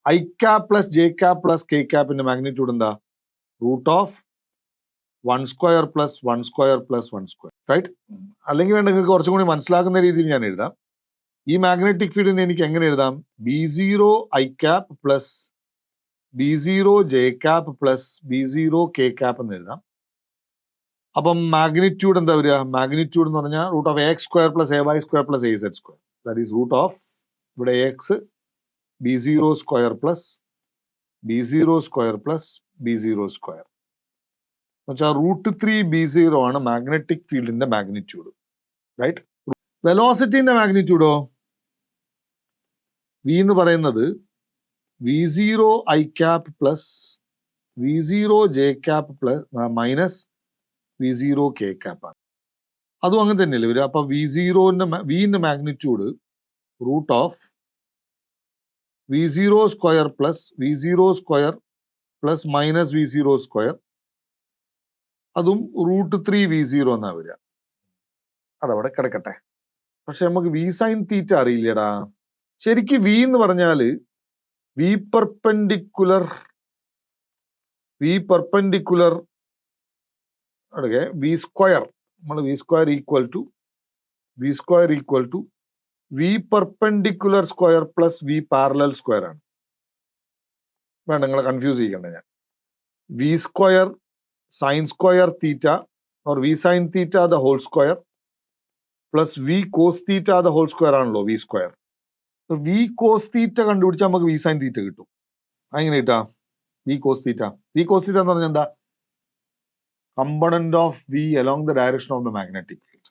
I cap plus J cap plus K ക്യാപ്പിന്റെ മാഗ്നിറ്റ്യൂഡ് എന്താ? Root of 1 square plus 1 square plus 1 square, right? അല്ലെങ്കിൽ വേണ്ട, നിങ്ങൾക്ക് കുറച്ചും കൂടി മനസ്സിലാക്കുന്ന രീതിയിൽ ഞാൻ എഴുതാം. ഈ മാഗ്നറ്റിക് ഫീൽഡിനെ എനിക്ക് എങ്ങനെ എഴുതാം? B zero I cap plus B zero J cap plus B zero K cap എന്ന് എഴുതാം. അപ്പം മാഗ്നിറ്റ്യൂഡ് എന്താ വരിക? മാഗ്നിറ്റ്യൂഡ് എന്ന് പറഞ്ഞാൽ root of A X square plus A Y square plus A Z square. That is root of ഇവിടെ A X B zero square plus B zero square plus B zero square. എന്നുവെച്ചാൽ റൂട്ട് 3 B zero ആണ് magnetic ഫീൽഡിന്റെ magnitude, right? വെലോസിറ്റിന്റെ മാഗ്നിറ്റ്യൂഡോ? V എന്ന് പറയുന്നത് V zero I cap plus V zero J cap plus minus V zero K cap ആണ്. അതും അങ്ങനെ തന്നെയല്ലേ വരിക? അപ്പൊ വിന്റെ magnitude root of V zero square plus V zero square plus minus V zero square, അതും റൂട്ട് 3 വി സീറോ എന്നാ വരിക. അതവിടെ കിടക്കട്ടെ. പക്ഷെ നമുക്ക് വി സൈൻ തീറ്റ അറിയില്ലടാ. ശരിക്കും വി എന്ന് പറഞ്ഞാല് വി പെർപെൻഡിക്കുലർ വി സ്ക്വയർ. നമ്മൾ V square equal to V perpendicular square plus V parallel square ആണ്. വേണ്ട, നിങ്ങളെ കൺഫ്യൂസ് ചെയ്യണ്ട ഞാൻ. V square sine square theta or V sine theta the whole square plus V cos theta the whole square ആണല്ലോ V square. V cos theta കണ്ടുപിടിച്ചാൽ നമുക്ക് V sine തീറ്റ കിട്ടും. അങ്ങനെ കിട്ടാ? വി കോസ് തീറ്റ എന്ന് പറഞ്ഞാൽ എന്താ? Component of V along the direction of the magnetic field.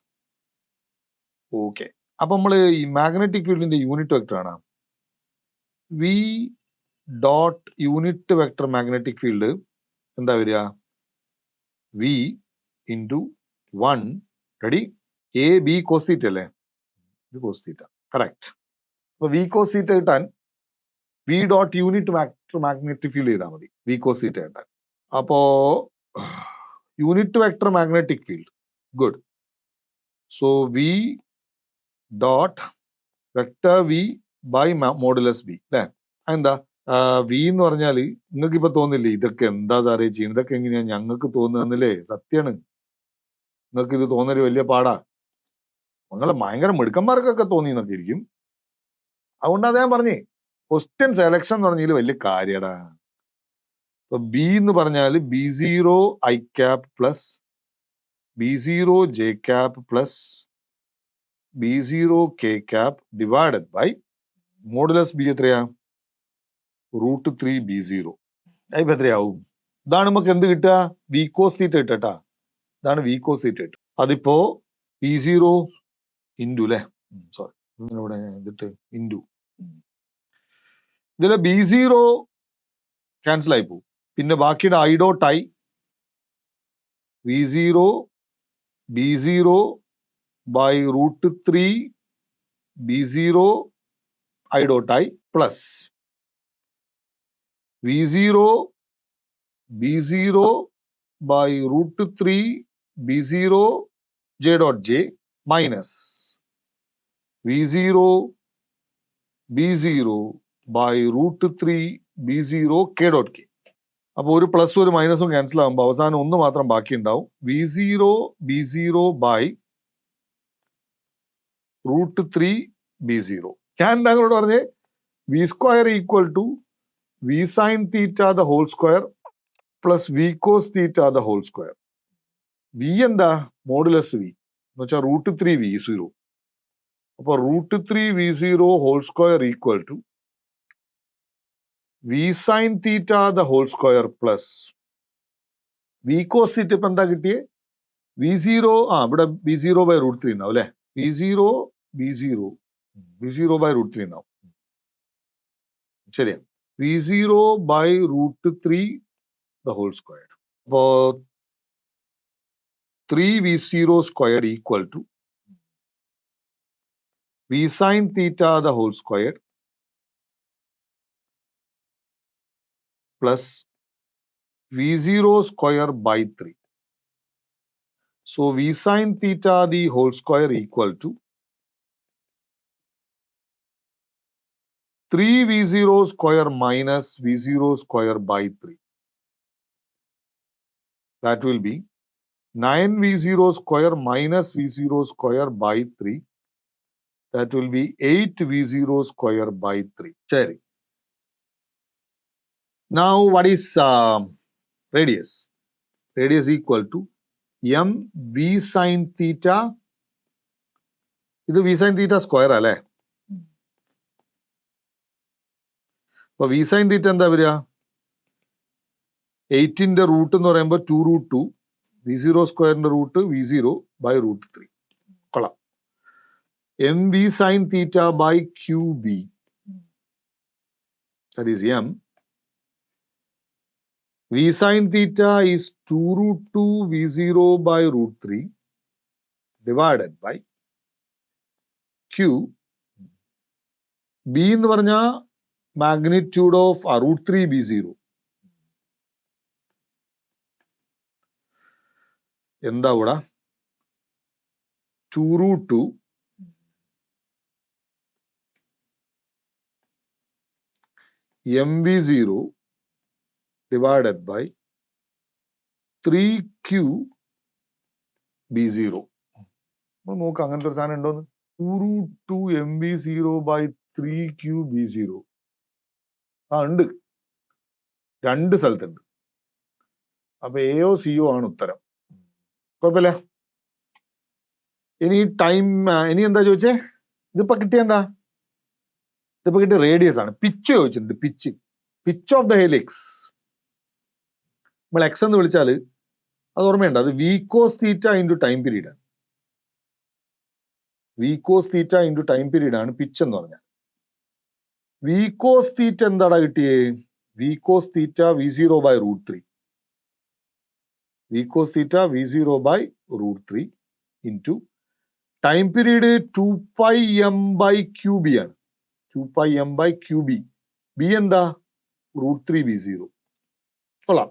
Okay, അപ്പൊ നമ്മൾ ഈ മാഗ്നറ്റിക് ഫീൽഡിന്റെ യൂണിറ്റ് വെക്ടർ ആണ് V dot unit vector magnetic field. എന്താ വരിക? V into 1, ready? A B cos theta അല്ലേ? ഇത് കോസ് തീറ്റ, കറക്റ്റ്. അപ്പൊ വി കോസ് തീറ്റ കിട്ടാൻ V dot unit vector magnetic field ചെയ്താൽ മതി വി കോസ് തീറ്റ കിട്ടാൻ. അപ്പോ unit vector magnetic field, good. So V dot vector V by modulus B അല്ലേ? എന്താ വി എന്ന് പറഞ്ഞാല് നിങ്ങൾക്ക് ഇപ്പൊ തോന്നില്ലേ ഇതൊക്കെ എന്താ സാറേ ചെയ്യുന്നത്, ഇതൊക്കെ എങ്ങനെയാ ഞങ്ങൾക്ക് തോന്നുന്നില്ലേ? സത്യമാണ്, നിങ്ങൾക്ക് ഇത് തോന്നല് വലിയ പാടാ. നിങ്ങളെ ഭയങ്കര മിടുക്കന്മാർക്കൊക്കെ തോന്നി എന്നൊക്കെ ഇരിക്കും. അതുകൊണ്ടാണ് ഞാൻ പറഞ്ഞേ ക്വസ്റ്റ്യൻ സെലക്ഷൻ എന്ന് പറഞ്ഞാൽ വലിയ കാര്യടാ. ഇപ്പൊ ബി എന്ന് പറഞ്ഞാൽ B zero I cap plus B zero J cap plus B zero K cap divided by modulus B എത്രയാ? റൂട്ട് 3 ബി സീറോ. ഇപ്പൊ എത്രയാവും? ഇതാണ് നമുക്ക് എന്ത് കിട്ടുക? വി കോസ് തീറ്റ കിട്ടട്ടാ. ഇതാണ് വി കോസ് തീറ്റ കിട്ടും. അതിപ്പോ ബി സീറോ ഇൻറ്റു അല്ലെ, സോറി ഇവിടെ ഇതിട്ട് ഇൻറ്റു, ഇതിലെ ബി സീറോ ക്യാൻസൽ ആയി പോകും. പിന്നെ ബാക്കിയുടെ I dot I V zero by root 3 B zero I dot I plus V zero by root 3 B zero j dot j minus v0 b0 by root 3 b0 k dot k. അപ്പോൾ ഒരു plus ഒരു മൈനസും cancel ആകുമ്പോൾ അവസാനം ഒന്ന് മാത്രം ബാക്കി ഉണ്ടാവും. v0 b0 by root 3 b0. ഞാൻ എന്താ അങ്ങോട്ട് പറഞ്ഞേ, V square equal to V sine theta the whole square plus V cos theta the whole square. V എന്താ, മോഡുലസ് വി എന്ന് വെച്ചാൽ റൂട്ട് 3 v0. അപ്പൊ root 3 v0 whole square equal to V sine theta the whole square plus V cos theta. ഇപ്പൊ എന്താ കിട്ടിയേ, v0 ഇവിടെ v0 by root 3 ഉണ്ടാവും അല്ലെ, v0 b0 ബൈ റൂട്ട് 3 ഉണ്ടാവും. ശരിയാ, v0 by root 3 the whole square. അപ്പോ 3v0 square equal to V sine theta the whole square plus v0 square by 3. So v sin theta the whole square equal to 3v0 square minus v0 square by 3. That will be 9v0 square minus v0 square by 3. That will be 8v0 square by 3. Cherry. Now what is radius? Radius equal to m v sin theta. ഇത് v sin theta square അല്ലേ. അപ്പൊ v sin theta എന്താ വരിക, 8ന്റെ root എന്ന് പറയുമ്പോൾ 2 root 2, v0 സ്ക്വയറിന്റെ root v0 by root 3. കൊള്ളാം. m v sin theta by qb, that is m. V sin theta is 2 root 2 v0 by root 3 divided by q. b എന്ന് പറഞ്ഞ magnitude of root 3 b0. എന്താ ഇവിടെ, 2 root 2 mv0 divided by 3q b0. നോക്കാം അങ്ങനത്തെ ഒരു സാധനം ഉണ്ടോന്ന്. 2 root 2 mv0 by 3q b0. ഉണ്ട്, രണ്ട് സ്ഥലത്തുണ്ട്. അപ്പൊ എയോ സിയോ ആണ് ഉത്തരം. കുഴപ്പമില്ല. ഇനി ടൈം, ഇനി എന്താ ചോദിച്ചേ, ഇതിപ്പോ കിട്ടിയ എന്താ, ഇതിപ്പോ കിട്ടിയ റേഡിയസ് ആണ്. പിച്ച് ചോദിച്ചിട്ടുണ്ട്, പിച്ച് ഓഫ് ദ ഹെലിക്സ്. നമ്മൾ എക്സ് എന്ന് വിളിച്ചാൽ അത് ഓർമ്മയുണ്ട്, അത് V cos theta into time period ആണ്. V cos theta into time period ആണ് പിച്ച് എന്ന് പറഞ്ഞാൽ. വി കോസ് തീറ്റ എന്താടാ കിട്ടിയേ, V cos theta v0 by root 3. V cos theta v0 by root 3 into time period 2πm by QB ആണ്. 2πm by QB. B എന്താ, root 3 b0. കൊള്ളാം.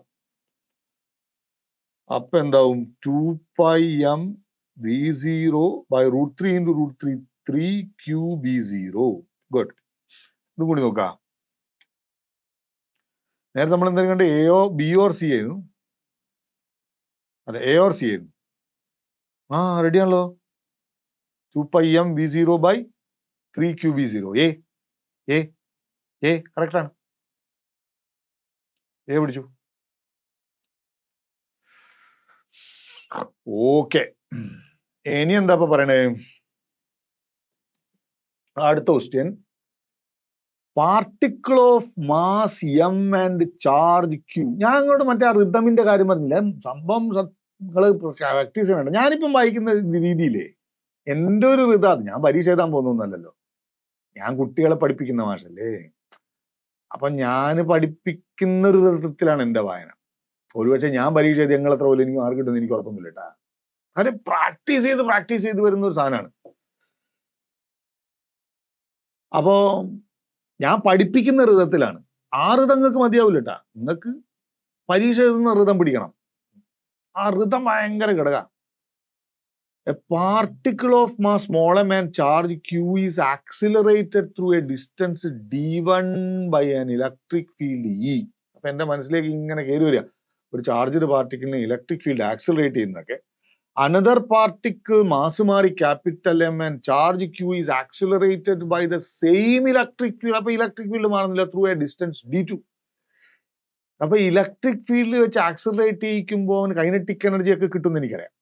അപ്പൊ എന്താവും, 2πm v0 by root 3 into root 3, 3qb0. Good. ഇതും കൂടി നോക്കാം. നേരത്തെ നമ്മൾ എന്തായാലും കണ്ട് എയോ ബി ഓർ സി ആയിരുന്നു, അതെ എ ഓർ സി ആയിരുന്നു. റെഡി ആണല്ലോ. 2πm v0 by 3qb0. Correct ആണ്. എ പിടിച്ചു. ഓക്കെ, ഇനി എന്താ പറയണേ, അടുത്ത question. Particle of mass M and charge Q. ഞാൻ അങ്ങോട്ട് മറ്റേ ആ റിതമിന്റെ കാര്യം പറഞ്ഞില്ല, സംഭവം നിങ്ങൾ പ്രാക്ടീസ് ചെയ്യണ്ട. ഞാനിപ്പം വായിക്കുന്ന രീതിയിലേ എൻ്റെ ഒരു റിതം, ഞാൻ പരീക്ഷ എഴുതാൻ പോകുന്നൊന്നല്ലല്ലോ, ഞാൻ കുട്ടികളെ പഠിപ്പിക്കുന്ന മാഷല്ലേ. അപ്പൊ ഞാൻ പഠിപ്പിക്കുന്ന ഒരു വിധത്തിലാണ് എൻ്റെ വായന. ഒരുപക്ഷെ ഞാൻ പരീക്ഷ എഴുതി ഞങ്ങൾ എത്ര പോലെ എനിക്ക് മാർക്ക് കിട്ടുമെന്ന് എനിക്ക് ഉറപ്പൊന്നുമില്ല കേട്ടാ. അത് പ്രാക്ടീസ് ചെയ്ത് വരുന്ന ഒരു സാധനമാണ്. അപ്പോ ഞാൻ പഠിപ്പിക്കുന്ന ഋതത്തിലാണ്. ആ ഋതം നിങ്ങൾക്ക് മതിയാവില്ല കേട്ടാ. നിങ്ങൾക്ക് പരീക്ഷ എഴുതുന്ന ഋതം പിടിക്കണം. ആ ഋതം ഭയങ്കര ഘടക. A particle of mass smaller than charge q is accelerated through a distance d1 by an electric field E. അപ്പൊ എന്റെ മനസ്സിലേക്ക് ഇങ്ങനെ കയറി വരിക ഒരു ചാർജ്ഡ് പാർട്ടിക്കിളിനെ ഇലക്ട്രിക് ഫീൽഡ് ആക്സിലറേറ്റ് ചെയ്യുന്നതൊക്കെ. അനദർ പാർട്ടിക്കിൾ മാസ് മാറി capital M and charge Q is accelerated by the same electric field. അപ്പൊ ഇലക്ട്രിക് ഫീൽഡ് മാറുന്നില്ല ത്രൂ എ ഡിസ്റ്റൻസ് d2. അപ്പൊ ഇലക്ട്രിക് ഫീൽഡ് വെച്ച് ആക്സിലറേറ്റ് ചെയ്യിക്കുമ്പോൾ കൈനറ്റിക് എനർജി ഒക്കെ കിട്ടുമെന്ന് എനിക്കറിയാം.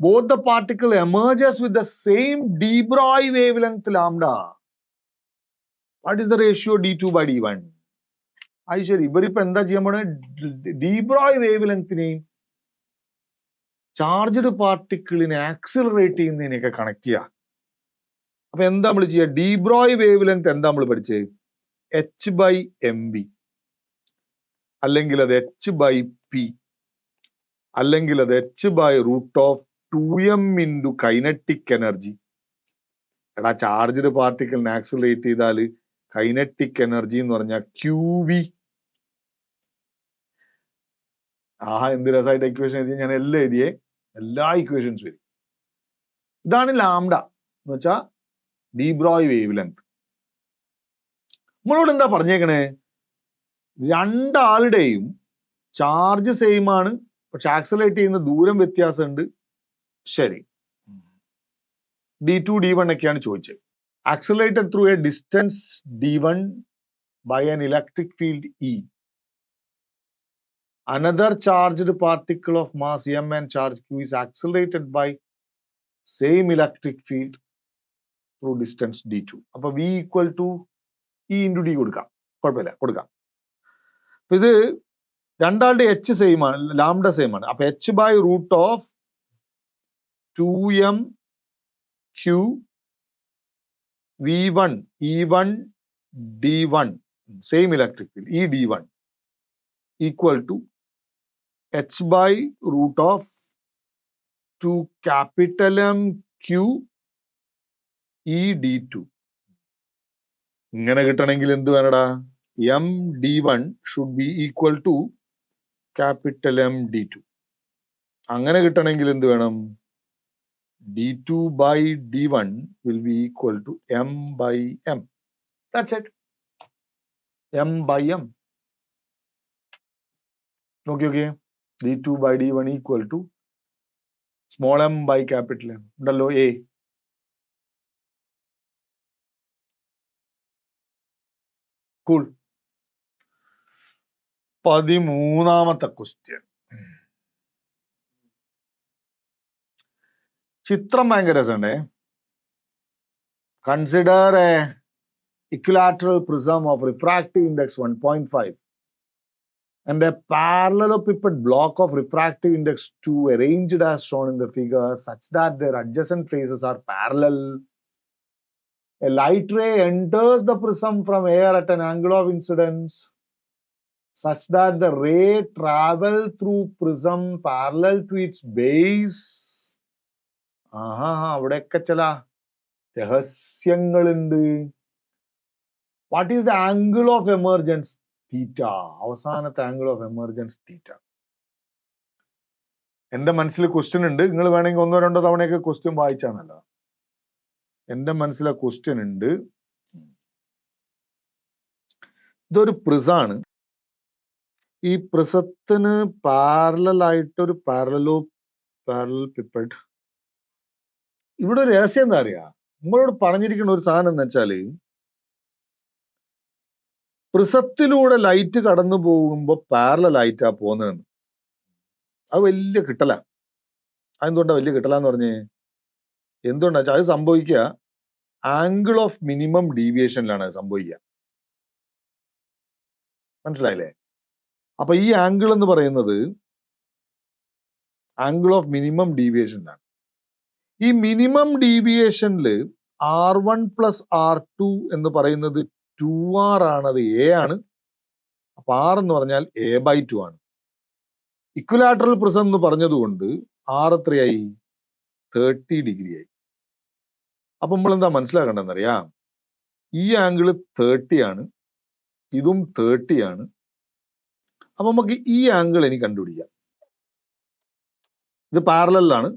Both the particle emerges with the same de Broglie wavelength lambda. What is the ratio d2 by d1? അത് ശരി, ഇവരിപ്പോ എന്താ ചെയ്യാൻ പോണേ? de Broglie wavelengthനെയും ചാർജ്ഡ് പാർട്ടിക്കിളിനെ ആക്സിലറേറ്റ് ചെയ്യുന്നതിനെയൊക്കെ കണക്ട് ചെയ്യുക. അപ്പൊ എന്താ നമ്മൾ ചെയ്യുക? de Broglie wavelength എന്താ നമ്മൾ പഠിച്ചത്? h by mb, അല്ലെങ്കിൽ അത് h by p, അല്ലെങ്കിൽ അത് h by root of 2m into kinetic energy. എടാ ചാർജ്ഡ് പാർട്ടിക്കിളിനെ ആക്സിലറേറ്റ് ചെയ്താൽ കൈനറ്റിക് എനർജി എന്ന് പറഞ്ഞാൽ QV. എന്ത് രസമായിട്ട് ഇക്വേഷൻ എഴുതി. ഞാൻ എല്ലാം എഴുതിയേ, എല്ലാ ഇക്വേഷൻസ് വരും. ഇതാണ് ലാംഡ എന്ന് വെച്ചാൽ de Broglie wavelength. നമ്മളോട് എന്താ പറഞ്ഞേക്കണേ? രണ്ടാളുടെയും ചാർജ് സെയിം ആണ്, പക്ഷെ ആക്സിലറേറ്റ് ചെയ്യുന്ന ദൂരം വ്യത്യാസമുണ്ട്. ശരി, d2 d1 ഒക്കെയാണ് ചോദിച്ചത്. Accelerated through a distance d1 by an electric field E. Another charged particle of mass m and charge q is accelerated by same electric field through distance d2. അപ്പൊ v equal to E into d കൊടുക്കാം, കുഴപ്പമില്ല, കൊടുക്കാം. അപ്പൊ ഇത് രണ്ടാളുടെ h same ആണ്, lambda same ആണ്. അപ്പൊ h by root of 2m q v1 e1 d1 same electric field E d1 equal to h by root of 2 capital M q E d2. ഇങ്ങനെ കിട്ടണമെങ്കിൽ എന്ത് വേണടാ? m d1 should be equal to capital M d2. അങ്ങനെ കിട്ടണമെങ്കിൽ എന്ത് വേണം? d2 by d1 will be equal to m by m. That's it. m by m. Okay. d2 by d1 equal to small m by capital M. ഉണ്ടല്ലോ a. Cool. 13ാമത്തെ question. ചിത്രം ഭയങ്കര രസമുണ്ടേ. Consider a equilateral prism of refractive index 1.5 and a parallelepiped block of refractive index 2 arranged as shown in the figure such that their adjacent faces are parallel. A light ray enters the prism from air at an angle of incidence such that the ray travels through prism parallel to its base. അവിടെയൊക്കെ ചില രഹസ്യങ്ങളുണ്ട്. What is the angle of emergence? Theta. അവസാനത്തെ angle of emergence തീറ്റ. എന്റെ മനസ്സിൽ question ഉണ്ട്. നിങ്ങൾ വേണമെങ്കിൽ 1-2 തവണയൊക്കെ question വായിച്ചാണല്ലോ. എന്റെ മനസ്സിലെ ക്വസ്റ്റ്യൻ ഉണ്ട്. ഇതൊരു പ്രിസാണ്. ഈ പ്രിസത്തിന് പാരലായിട്ടൊരു പാരലൽ ഇവിടെ ഒരു രഹസ്യം എന്താ അറിയാ? നമ്മളോട് പറഞ്ഞിരിക്കുന്ന ഒരു സാധനം എന്ന് വെച്ചാല് പ്രിസത്തിലൂടെ ലൈറ്റ് കടന്നു പോകുമ്പോ പാരലൽ ലൈറ്റാ പോകുന്നതെന്ന്. അത് വലിയ കിട്ടല. അതെന്തുകൊണ്ടാ വലിയ കിട്ടലെന്ന് പറഞ്ഞേ? എന്തുകൊണ്ടാ വെച്ചാൽ അത് സംഭവിക്കുക ആംഗിൾ ഓഫ് മിനിമം ഡീവിയേഷനിലാണ് അത് സംഭവിക്കുക. മനസ്സിലായില്ലേ? അപ്പൊ ഈ ആംഗിൾ എന്ന് പറയുന്നത് ആംഗിൾ ഓഫ് മിനിമം ഡീവിയേഷനിലാണ്. ഈ മിനിമം ഡീവിയേഷനിൽ R1 പ്ലസ് R2 എന്ന് പറയുന്നത് 2R ആണ്, അത് A ആണ്. അപ്പൊ R എന്ന് പറഞ്ഞാൽ A/2 ആണ്. ഇക്വലാറ്ററൽ പ്രിസം എന്ന് പറഞ്ഞതുകൊണ്ട് R എത്രയായി? 30 ഡിഗ്രി ആയി. അപ്പൊ നമ്മൾ എന്താ മനസ്സിലാക്കേണ്ടതെന്നറിയാം? ഈ ആംഗിള് 30 ആണ്, ഇതും 30 ആണ്. അപ്പൊ നമുക്ക് ഈ ആംഗിൾ എനിക്ക് കണ്ടുപിടിക്കാം. ഇത് പാരലലാണ്.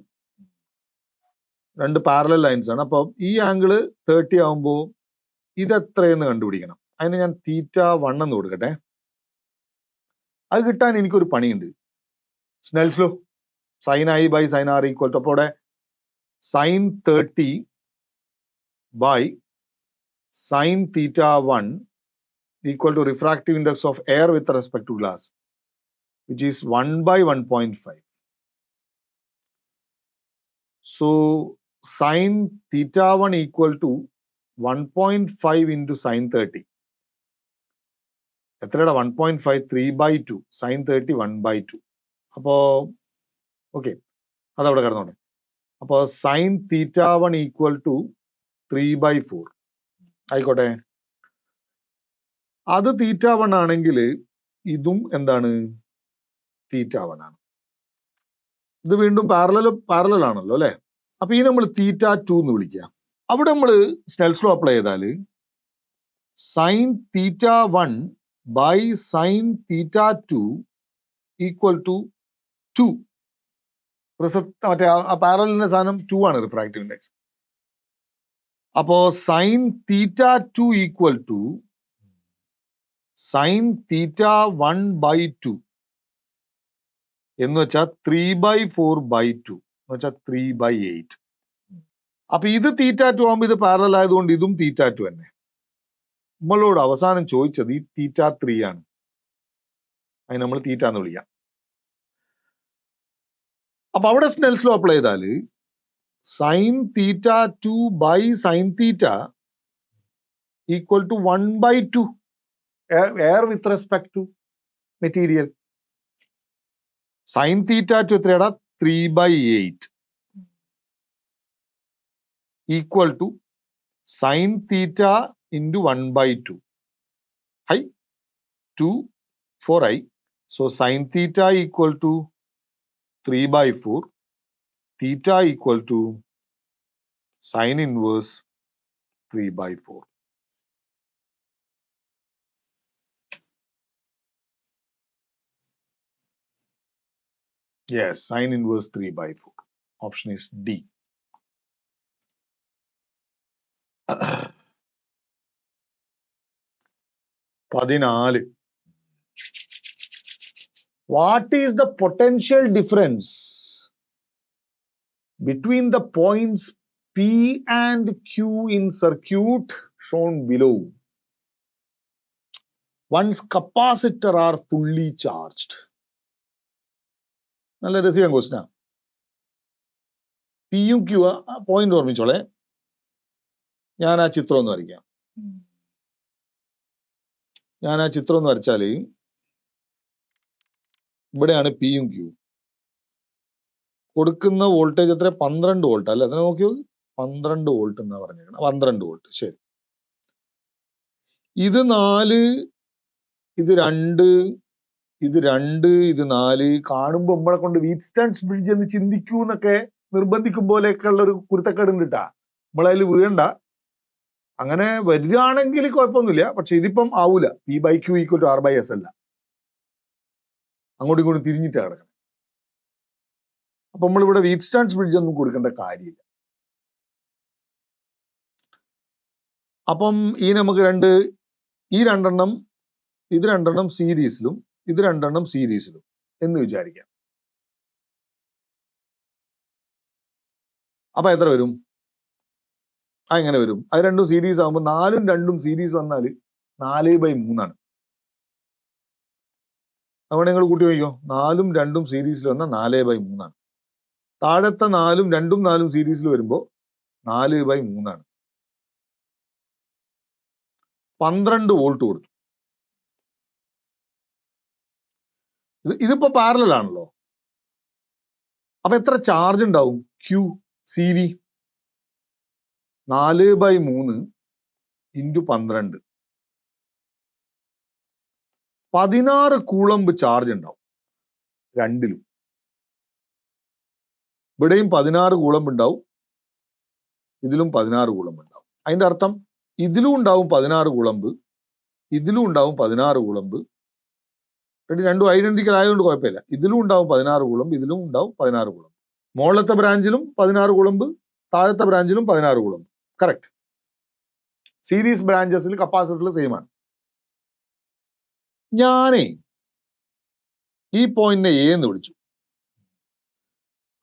രണ്ട് പാരലൽ ലൈൻസ് ആണ്. അപ്പോൾ ഈ ആംഗിള് 30 ആവുമ്പോൾ ഇത് എത്രയെന്ന് കണ്ടുപിടിക്കണം. അതിന് ഞാൻ θ1 എന്ന് കൊടുക്കട്ടെ. അത് കിട്ടാൻ എനിക്കൊരു പണിയുണ്ട്. Snell's law, sine I by sine R equal to, അപ്പോൾ അവിടെ sine 30 by sine θ1 equal to refractive index of air with respect to glass, which is 1 by 1.5. So sin θ1 equal to 1.5 into sin 30. എത്രയുടെ 1.5 3 by 2 sin 30 1 by 2. അപ്പോൾ okay, അതവിടെ കിടന്നോട്ടെ. അപ്പോൾ sin θ1 equal to 3 by 4 ആയിക്കോട്ടെ. അത് θ1 ആണെങ്കിൽ ഇതും എന്താണ്, θ1 ആണ്. ഇത് വീണ്ടും പാരലൽ ആണല്ലോ അല്ലെ. അപ്പൊ ഈ നമ്മൾ θ2 എന്ന് വിളിക്കുക. അവിടെ നമ്മൾ സ്നെൽസ് ലോ അപ്ലൈ ചെയ്താൽ sine θ1 by sine θ2 equal to 2. മറ്റേ ആ പാരലിന്റെ സാധനം 2 ആണ് റിഫ്രാക്റ്റീവ് ഇൻഡെക്സ്. അപ്പോ sine θ2 equal to sine θ1 by 2 എന്ന് വെച്ചാൽ 3 by 4 by 2 എന്ന് വെച്ചാൽ 3 by 8. അപ്പൊ ഇത് θ2 ആകുമ്പോൾ ഇത് പാരലൽ ആയതുകൊണ്ട് ഇതും θ2 തന്നെ. നമ്മളോട് അവസാനം ചോദിച്ചത് ഈ θ3 ആണ്. അതിന് നമ്മൾ θ എന്ന് വിളിക്കാം. അപ്പൊ അവിടെ സ്നെൽസ് ലോ അപ്ലൈ ചെയ്താൽ sine θ2 by sine θ equal to 1 by 2 air with respect to material. Sine θ2 എത്രയാടാ, 3 by 8 equal to sine θ into 1 by 2. ഹൈ 2 4i. So sine θ equal to 3 by 4, θ equal to sine inverse 3 by 4. Yes, sine inverse 3 by 4. Option is D. പതിനാല്. What is the potential difference between the points P and Q in circuit shown below once capacitor are fully charged? നല്ല രസിക്കാൻ ക്വസ്റ്റ്യനാ. പിയും Q point ഓർമ്മിച്ചോളെ. ഞാൻ ആ ചിത്രം ഒന്ന് വരയ്ക്കാം. വരച്ചാൽ ഇവിടെയാണ് പിയും ക്യൂ. കൊടുക്കുന്ന വോൾട്ടേജ് എത്ര, 12 വോൾട്ട് അല്ലെ. അതിനെ നോക്കിയോ, 12 വോൾട്ട് എന്നാ പറഞ്ഞേക്കണം. 12 വോൾട്ട്. ശരി. ഇത് 4, ഇത് 2, ഇത് 2, ഇത് 4. കാണുമ്പോൾ നമ്മളെ കൊണ്ട് വീറ്റ്സ്റ്റൺസ് ബ്രിഡ്ജ് എന്ന് ചിന്തിക്കൂ എന്നൊക്കെ നിർബന്ധിക്കും പോലെയൊക്കെ ഉള്ള ഒരു കുരുത്തക്കേടുണ്ട് കേട്ടാ. നമ്മളതിൽ വീഴണ്ട. അങ്ങനെ വരികയാണെങ്കിൽ കുഴപ്പമൊന്നുമില്ല. പക്ഷെ ഇതിപ്പം ആവൂല. P by Q equal to R by S അല്ല, അങ്ങോട്ടും ഇങ്ങോട്ടും തിരിഞ്ഞിട്ടാണ് കിടക്കണം. അപ്പൊ നമ്മളിവിടെ വീറ്റ്സ്റ്റൺസ് ബ്രിഡ്ജ് ഒന്നും കൊടുക്കേണ്ട കാര്യമില്ല. അപ്പം ഈ നമുക്ക് ഈ രണ്ടെണ്ണം, ഇത് രണ്ടെണ്ണം സീരീസിലും ഇത് രണ്ടെണ്ണം സീരീസിലും എന്ന് വിചാരിക്കാം. അപ്പൊ എത്ര വരും? എങ്ങനെ വരും? അത് രണ്ടും സീരീസ് ആകുമ്പോൾ 4ഉം 2ഉം സീരീസ് വന്നാൽ 4 by 3 ആണ്. അതുകൊണ്ട് നിങ്ങൾ കൂട്ടി നോക്കിക്കോ. 4ഉം 2ഉം സീരീസിൽ വന്നാൽ 4 by 3 ആണ്. താഴത്തെ 4ഉം 2ഉം 4ഉം സീരീസിൽ വരുമ്പോൾ 4 by 3 ആണ്. 12 വോൾട്ട് കൊടുത്തു. ഇതിപ്പോ പാരലൽ ആണല്ലോ. അപ്പൊ എത്ര ചാർജ് ഉണ്ടാവും? Q CV 4 by 3 into 12, 16 Coulomb charge ഉണ്ടാവും രണ്ടിലും. ഇവിടെയും 16 കൂളംബ് ഉണ്ടാവും, ഇതിലും 16 കൂളംബ് ഉണ്ടാവും. അതിന്റെ അർത്ഥം ഇതിലും ഉണ്ടാവും 16 കൂളംബ്, ഇതിലും ഉണ്ടാവും 16 കൂളംബ്. രണ്ടും ഐഡന്റിക്കൽ ആയതുകൊണ്ട് കുഴപ്പമില്ല. ഇതിലും ഉണ്ടാവും 16 കൂളംബ്, ഇതിലും ഉണ്ടാവും 16 കൂളംബ്. മുകളിലത്തെ ബ്രാഞ്ചിലും 16 കൂളംബ്, താഴത്തെ ബ്രാഞ്ചിലും 16 കൂളംബ്. കറക്റ്റ്. സീരീസ് ബ്രാഞ്ചസിൽ കപ്പാസിറ്ററിൽ സെയിം ആണ്. ഞാനേ ഈ പോയിന്റിനെ എ എന്ന് വിളിച്ചു.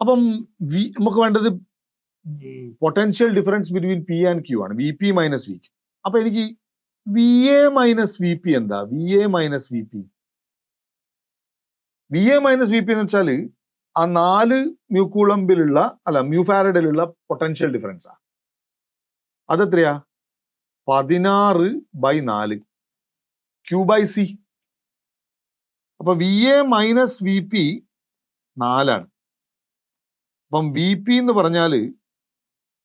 അപ്പം നമുക്ക് വേണ്ടത് potential difference between P and Q ആണ്, V P minus V Q. അപ്പൊ എനിക്ക് V A minus V P എന്താ? V A minus V P എന്ന് വെച്ചാൽ ആ 4 മ്യൂകൂളമ്പിലുള്ള മ്യൂഫാരഡിലുള്ള പൊട്ടൻഷ്യൽ ഡിഫറൻസാ. അതെത്രയാ? 16/4 ക്യൂ ബൈ സി. അപ്പൊ V A minus V P 4 ആണ്. അപ്പം വി പി എന്ന് പറഞ്ഞാല്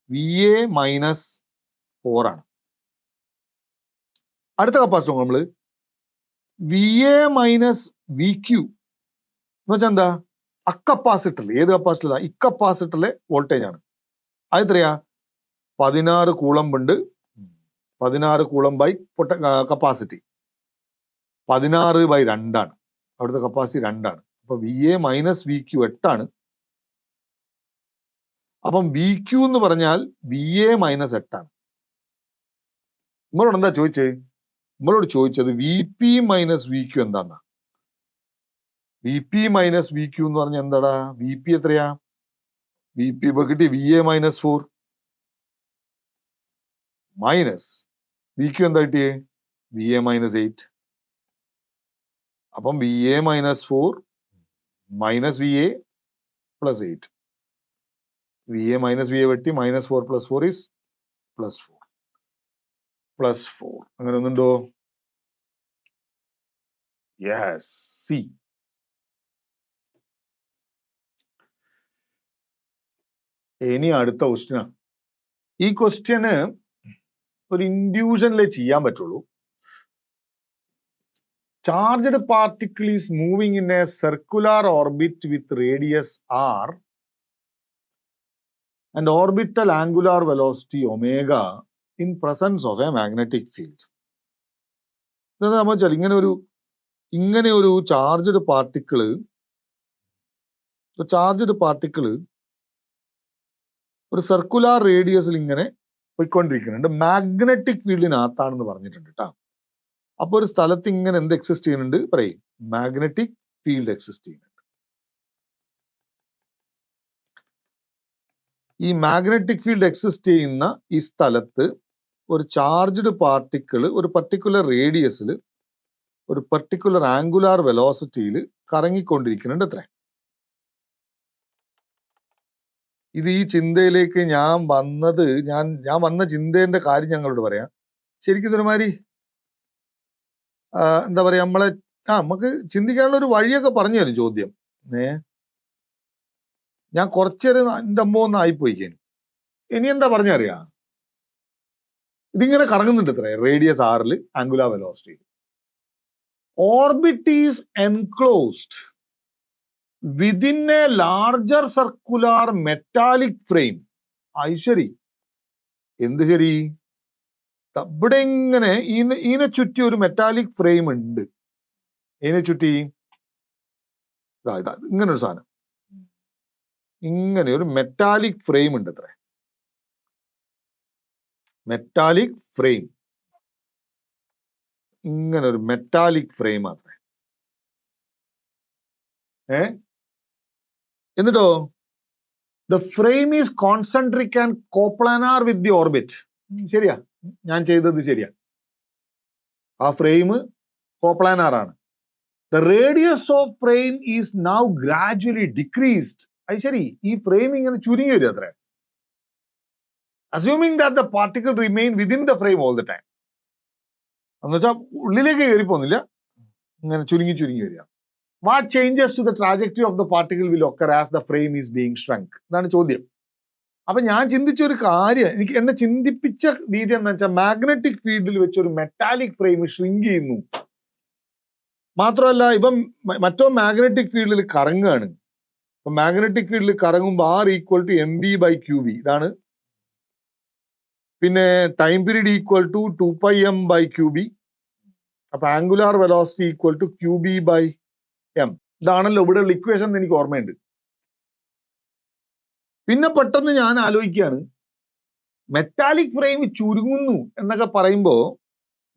വി എ മൈനസ് 4 ആണ്. അടുത്ത കപ്പാസിറ്റർ നമ്മള് V A minus V Q എന്ന് വെച്ചാൽ എന്താ? അക്കപ്പാസിറ്ററിൽ, ഏത് കപ്പാസിറ്റർ? ഇക്കപ്പാസിറ്ററിലെ വോൾട്ടേജ് ആണ്. അത് എത്രയാ? 16 കൂളംബ് ഉണ്ട്. 16 കൂളംബ് ബൈ കപ്പാസിറ്റി 16/2 ആണ്. അവിടുത്തെ കപ്പാസിറ്റി 2 ആണ്. അപ്പൊ V A minus V Q 8 ആണ്. അപ്പം വി ക്യൂ എന്ന് പറഞ്ഞാൽ വി എ മൈനസ് 8 ആണ്. നമ്മളോട് എന്താ ചോദിച്ചേ? നമ്മളോട് ചോദിച്ചത് V P minus V Q എന്താന്നാ. V P minus V Q എന്ന് പറഞ്ഞാൽ എന്താടാ? വി പി എത്രയാ? വി പി ഇപ്പൊ കിട്ടി V A minus 4 minus V Q എന്താ കിട്ടിയേ? V A minus 8. അപ്പം V A minus 4 minus V A plus 8. V A minus V A വെട്ടി -4 + 4 is +4. അങ്ങനെ ഒന്നുണ്ടോ? Yes, C. ഇനി അടുത്ത ക്വസ്റ്റ്യനാ. ഈ ക്വസ്റ്റ്യന് ഒരു ഇൻഡ്യൂഷനിലേ ചെയ്യാൻ പറ്റുള്ളൂ. Charged particle is moving in a circular orbit with radius r and orbital angular velocity omega in presence of a magnetic field. ഇതെന്താ നമ്മൾ വെച്ചാൽ ഇങ്ങനെ ഒരു ചാർജ്ഡ് പാർട്ടിക്കിള് ഒരു സർക്കുലാർ റേഡിയസിൽ ഇങ്ങനെ പോയിക്കൊണ്ടിരിക്കുന്നുണ്ട്. മാഗ്നറ്റിക് ഫീൽഡിനകത്താണെന്ന് പറഞ്ഞിട്ടുണ്ട് കേട്ടോ. അപ്പൊ ഒരു സ്ഥലത്ത് ഇങ്ങനെ എന്ത് എക്സിസ്റ്റ് ചെയ്യുന്നുണ്ട്? പറയും, മാഗ്നറ്റിക് ഫീൽഡ് എക്സിസ്റ്റ് ചെയ്യുന്നുണ്ട്. ഈ മാഗ്നറ്റിക് ഫീൽഡ് എക്സിസ്റ്റ് ചെയ്യുന്ന ഈ സ്ഥലത്ത് ഒരു ചാർജ്ഡ് പാർട്ടിക്കിൾ ഒരു പർട്ടിക്കുലർ റേഡിയസിൽ ഒരു പർട്ടിക്കുലർ ആംഗുലാർ വെലോസിറ്റിയിൽ കറങ്ങിക്കൊണ്ടിരിക്കുന്നുണ്ട്. അത്രേ. ഇത് ഈ ചിന്തയിലേക്ക് ഞാൻ വന്ന ചിന്തേന്റെ കാര്യം ഞങ്ങളോട് പറയാം. ശരിക്കും ഇതൊരുമാതിരി എന്താ പറയാ, നമുക്ക് ചിന്തിക്കാനുള്ള ഒരു വഴിയൊക്കെ പറഞ്ഞു തരും ചോദ്യം. ഞാൻ കുറച്ചേരം എൻ്റെ അമ്മ ഒന്ന് ആയിപ്പോയിക്കേനു. ഇനി എന്താ പറഞ്ഞറിയാ? ഇതിങ്ങനെ കറങ്ങുന്നുണ്ട് ഇത്ര റേഡിയസ് ആറിൽ angular velocity. Orbit is enclosed within A larger circular metallic frame. ശരി, എന്ത് ശരി? ഇവിടെ ഇങ്ങനെ ഇതിനെ ചുറ്റി ഒരു മെറ്റാലിക് ഫ്രെയിം ഉണ്ട്. ഇതിനെ ചുറ്റി ഇങ്ങനെ ഒരു സാധനം, ഇങ്ങനെ ഒരു മെറ്റാലിക് ഫ്രെയിം ഉണ്ട്. അത്ര മെറ്റാലിക് ഫ്രെയിം, ഇങ്ങനെ ഒരു മെറ്റാലിക് ഫ്രെയിം അത്ര. എന്നിട്ടോ the frame is concentric and coplanar with the orbit. ശരിയാ, ഞാൻ ചെയ്തത് ശരിയാ. ആ ഫ്രെയിം കോപ്ലാനാർ ആണ്. The radius of frame is now gradually decreased. അത് ശരി, ഈ ഫ്രെയിം ഇങ്ങനെ ചുരുങ്ങി വരും അത്ര. Assuming that the particle remain within the frame all the time. എന്ന് വെച്ചാൽ ഉള്ളിലേക്ക് കയറി പോകുന്നില്ല, ഇങ്ങനെ ചുരുങ്ങി വരിക. What changes to the trajectory of the particle will occur as the frame is being shrunk? ഇതാണ് ചോദ്യം. അപ്പൊ ഞാൻ ചിന്തിച്ച ഒരു കാര്യം, എന്നെ ചിന്തിപ്പിച്ച രീതി എന്താ വെച്ചാൽ, മാഗ്നറ്റിക് ഫീൽഡിൽ വെച്ച് ഒരു മെറ്റാലിക് ഫ്രെയിം ഷ്രിങ്ക് ചെയ്യുന്നു. മാത്രമല്ല ഇപ്പം മറ്റോ മാഗ്നറ്റിക് ഫീൽഡിൽ കറങ്ങുകയാണ്. അപ്പൊ മാഗ്നറ്റിക് ഫീൽഡിൽ കറങ്ങുമ്പോൾ R = mv/qb ഇതാണ്. പിന്നെ ടൈം പീരീഡ് = 2πm/qb. അപ്പൊ ആംഗുലാർ വെലോസിറ്റി = qb/m. ഇതാണല്ലോ ഇവിടെയുള്ള ഇക്വേഷൻ എന്ന് എനിക്ക് ഓർമ്മയുണ്ട്. പിന്നെ പെട്ടെന്ന് ഞാൻ ആലോചിക്കുകയാണ്, മെറ്റാലിക് ഫ്രെയിം ചുരുങ്ങുന്നു എന്നൊക്കെ പറയുമ്പോൾ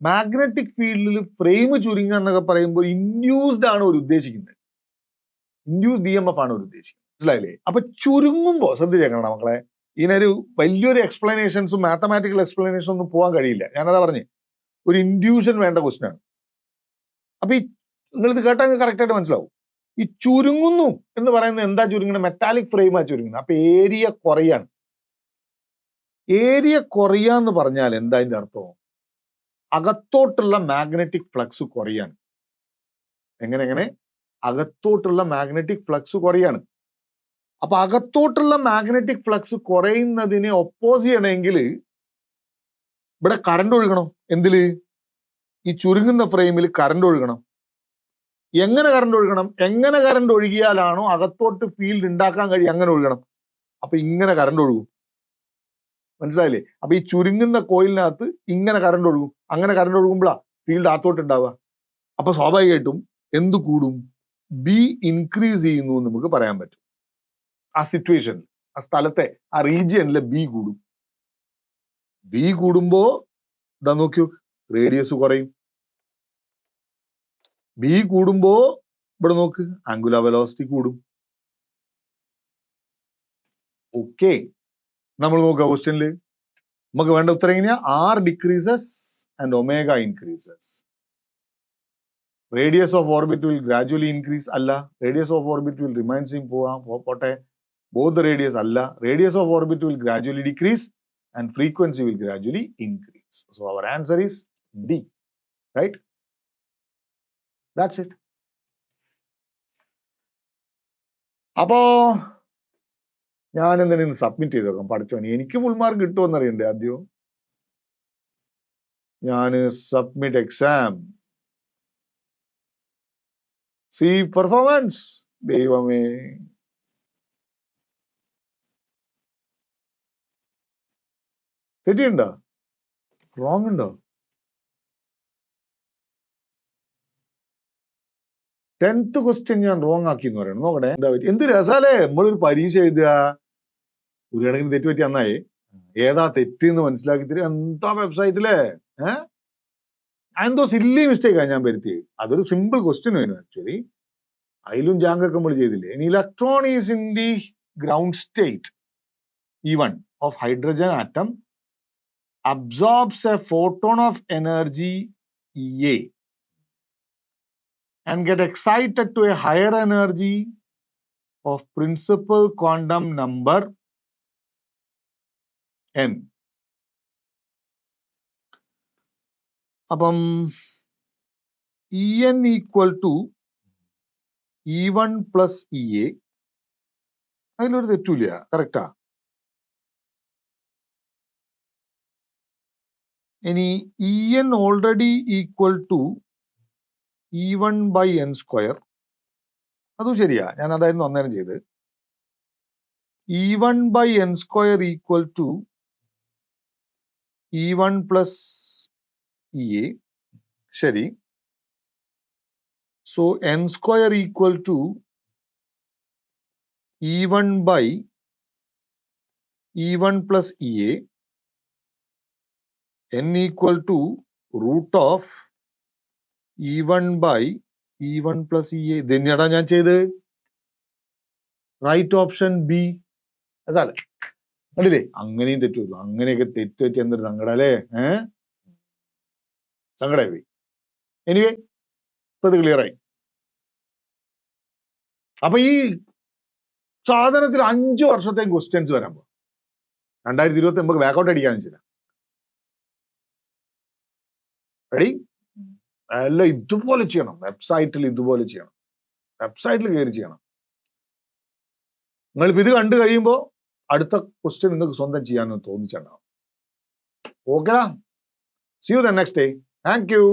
മാഗ്നറ്റിക് ഫീൽഡിൽ ഫ്രെയിം ചുരുങ്ങുക എന്നൊക്കെ പറയുമ്പോൾ ഇൻഡ്യൂസ്ഡ് ആണ് ഒരു ഉദ്ദേശിക്കുന്നത്, ഇൻഡ്യൂസ്ഡ് EMF ആണ് ഒരു ഉദ്ദേശിക്കുന്നത്. മനസ്സിലായില്ലേ? അപ്പൊ ചുരുങ്ങുമ്പോൾ ശ്രദ്ധിച്ചേക്കണം മക്കളെ, ഇതിനൊരു വലിയൊരു എക്സ്പ്ലനേഷൻസും മാത്തമാറ്റിക്കൽ എക്സ്പ്ലനേഷനും ഒന്നും പോകാൻ കഴിയില്ല. ഞാനതാ പറഞ്ഞേ, ഒരു ഇൻഡ്യൂഷൻ വേണ്ട ക്വസ്റ്റ്യൻ ആണ്. അപ്പൊ ഈ നിങ്ങളിത് കേട്ടാൽ കറക്റ്റ് ആയിട്ട് മനസ്സിലാവും. ഈ ചുരുങ്ങുന്നു എന്ന് പറയുന്നത് എന്താ ചുരുങ്ങുന്നത്? മെറ്റാലിക് ഫ്രെയിമാ ചുരുങ്ങുന്നത്. അപ്പൊ ഏരിയ കുറയാണ്. ഏരിയ കുറയാന്ന് പറഞ്ഞാൽ എന്താ അതിന്റെ അർത്ഥം? അകത്തോട്ടുള്ള മാഗ്നറ്റിക് ഫ്ലക്സ് കുറയാണ്. എങ്ങനെ? അകത്തോട്ടുള്ള മാഗ്നറ്റിക് ഫ്ലക്സ് കുറയാണ്. അപ്പൊ അകത്തോട്ടുള്ള മാഗ്നറ്റിക് ഫ്ലക്സ് കുറയുന്നതിനെ ഒപ്പോസ് ചെയ്യണമെങ്കിൽ ഇവിടെ കറണ്ട് ഒഴുകണം. എന്തില്? ഈ ചുരുങ്ങുന്ന ഫ്രെയിമിൽ കറണ്ട് ഒഴുകണം. എങ്ങനെ കറണ്ട് ഒഴുകിയാലാണോ അകത്തോട്ട് ഫീൽഡ് ഉണ്ടാക്കാൻ കഴിയും, അങ്ങനെ ഒഴുകണം. അപ്പൊ ഇങ്ങനെ കറണ്ട് ഒഴുകും. മനസ്സിലായില്ലേ? അപ്പൊ ഈ ചുരുങ്ങുന്ന കോയിലിനകത്ത് ഇങ്ങനെ കറണ്ട് ഒഴുകും. അങ്ങനെ കറണ്ട് ഒഴുകുമ്പോഴാ ഫീൽഡ് അകത്തോട്ട് ഉണ്ടാവുക. അപ്പൊ സ്വാഭാവികമായിട്ടും എന്ത് കൂടും? ബി ഇൻക്രീസ് ചെയ്യുന്നു എന്ന് നമുക്ക് പറയാൻ പറ്റും. ആ സിറ്റുവേഷൻ, ആ സ്ഥലത്തെ, ആ റീജിയനിലെ ബി കൂടും. ബി കൂടുമ്പോ ഇതാ നോക്കിയോ, റേഡിയസ് കുറയും. ബി കൂടുമ്പോ ഇവിടെ നോക്ക്, ആംഗുലാർ വെലോസിറ്റി കൂടും. ഓക്കെ, നമ്മൾ നോക്കുക ക്വസ്റ്റ്യനില് നമുക്ക് വേണ്ട ഉത്തരം എങ്ങനെയാ? R decreases and omega increases. Radius of orbit will gradually increase അല്ല, radius of orbit will remain same പോട്ടെ, ബോത്ത് റേഡിയസ് അല്ല, radius of orbit will gradually decrease and frequency will gradually increase. So our answer is D. Right? That's it. അപ്പോ ഞാൻ എന്തിനു submit ചെയ്ത് നോക്കാം. പഠിച്ചോനെ, എനിക്ക് ഫുൾ മാർക്ക് കിട്ടുമെന്ന് അറിയണ്ടേ ആദ്യം. ഞാൻ സബ്മിറ്റ് എക്സാം, സി പെർഫോമൻസ്. ദൈവമേ, തെറ്റിയുണ്ടോ? റോങ് ഉണ്ടോ? 10th ക്വസ്റ്റ്യൻ ഞാൻ റോങ് ആക്കി എന്ന് പറയണം. നോക്കട്ടെ എന്താ പറ്റി. എന്ത് രസാലേ നമ്മളൊരു പരീക്ഷ എഴുതുക, ഒരു കണക്കിന് തെറ്റ് പറ്റി നന്നായി. ഏതാ തെറ്റ് എന്ന് മനസ്സിലാക്കി തരും. എന്താ വെബ്സൈറ്റിലെ എന്തോ സില്ലി മിസ്റ്റേക്കാണ് ഞാൻ വരുത്തിയത്. അതൊരു സിമ്പിൾ ക്വസ്റ്റ്യൻ ആയിരുന്നു ആക്ച്വലി. അതിലും ജാങ്കൊക്കെ നമ്മൾ ചെയ്തില്ലേ. ഇനി electron is in the ground state E1 of hydrogen atom absorbs a photon of energy EA and get excited to a higher energy of principal quantum number n. അപ്പം En equal to E1 plus EA. അതിലൊരു തെറ്റൂല, കറക്റ്റാ. ഇനി En already equal to E1 by n square. അതും ശരിയാ, ഞാൻ അതായിരുന്നു അന്നേരം ചെയ്ത്. E1 by n square equal to E1 plus EA. ശരി. So n square equal to E1 by E1 plus EA. n equal to root of E1 by E1 plus EA. ഇത് തന്നെയാടാ ഞാൻ ചെയ്ത്. Right option B. അതാണ് കണ്ടില്ലേ, അങ്ങനെയും തെറ്റുള്ളൂ. അങ്ങനെയൊക്കെ തെറ്റുപറ്റി എന്തൊരു സങ്കടം അല്ലേ. സങ്കടമായി പോയി. എനിവേ ഇപ്പൊ ഇത് ക്ലിയർ ആയി. അപ്പൊ ഈ സാധനത്തിൽ 5 വർഷത്തെ ക്വസ്റ്റ്യൻസ് വരാൻ പോകും. 2020 നമുക്ക് ബാക്കൗട്ട് അടിക്കാന്ന് വെച്ചില്ല. റെഡി? എല്ലാം ഇതുപോലെ ചെയ്യണം. വെബ്സൈറ്റിൽ ഇതുപോലെ ചെയ്യണം. വെബ്സൈറ്റിൽ കയറി ചെയ്യണം. നിങ്ങളിപ്പോ ഇത് കണ്ടു കഴിയുമ്പോൾ അടുത്ത ക്വസ്റ്റ്യൻ നിങ്ങൾക്ക് സ്വന്തം ചെയ്യാനൊന്നും തോന്നിച്ചിട്ടുണ്ടാവും. ഓക്കെടാ, see you the next day. Thank U.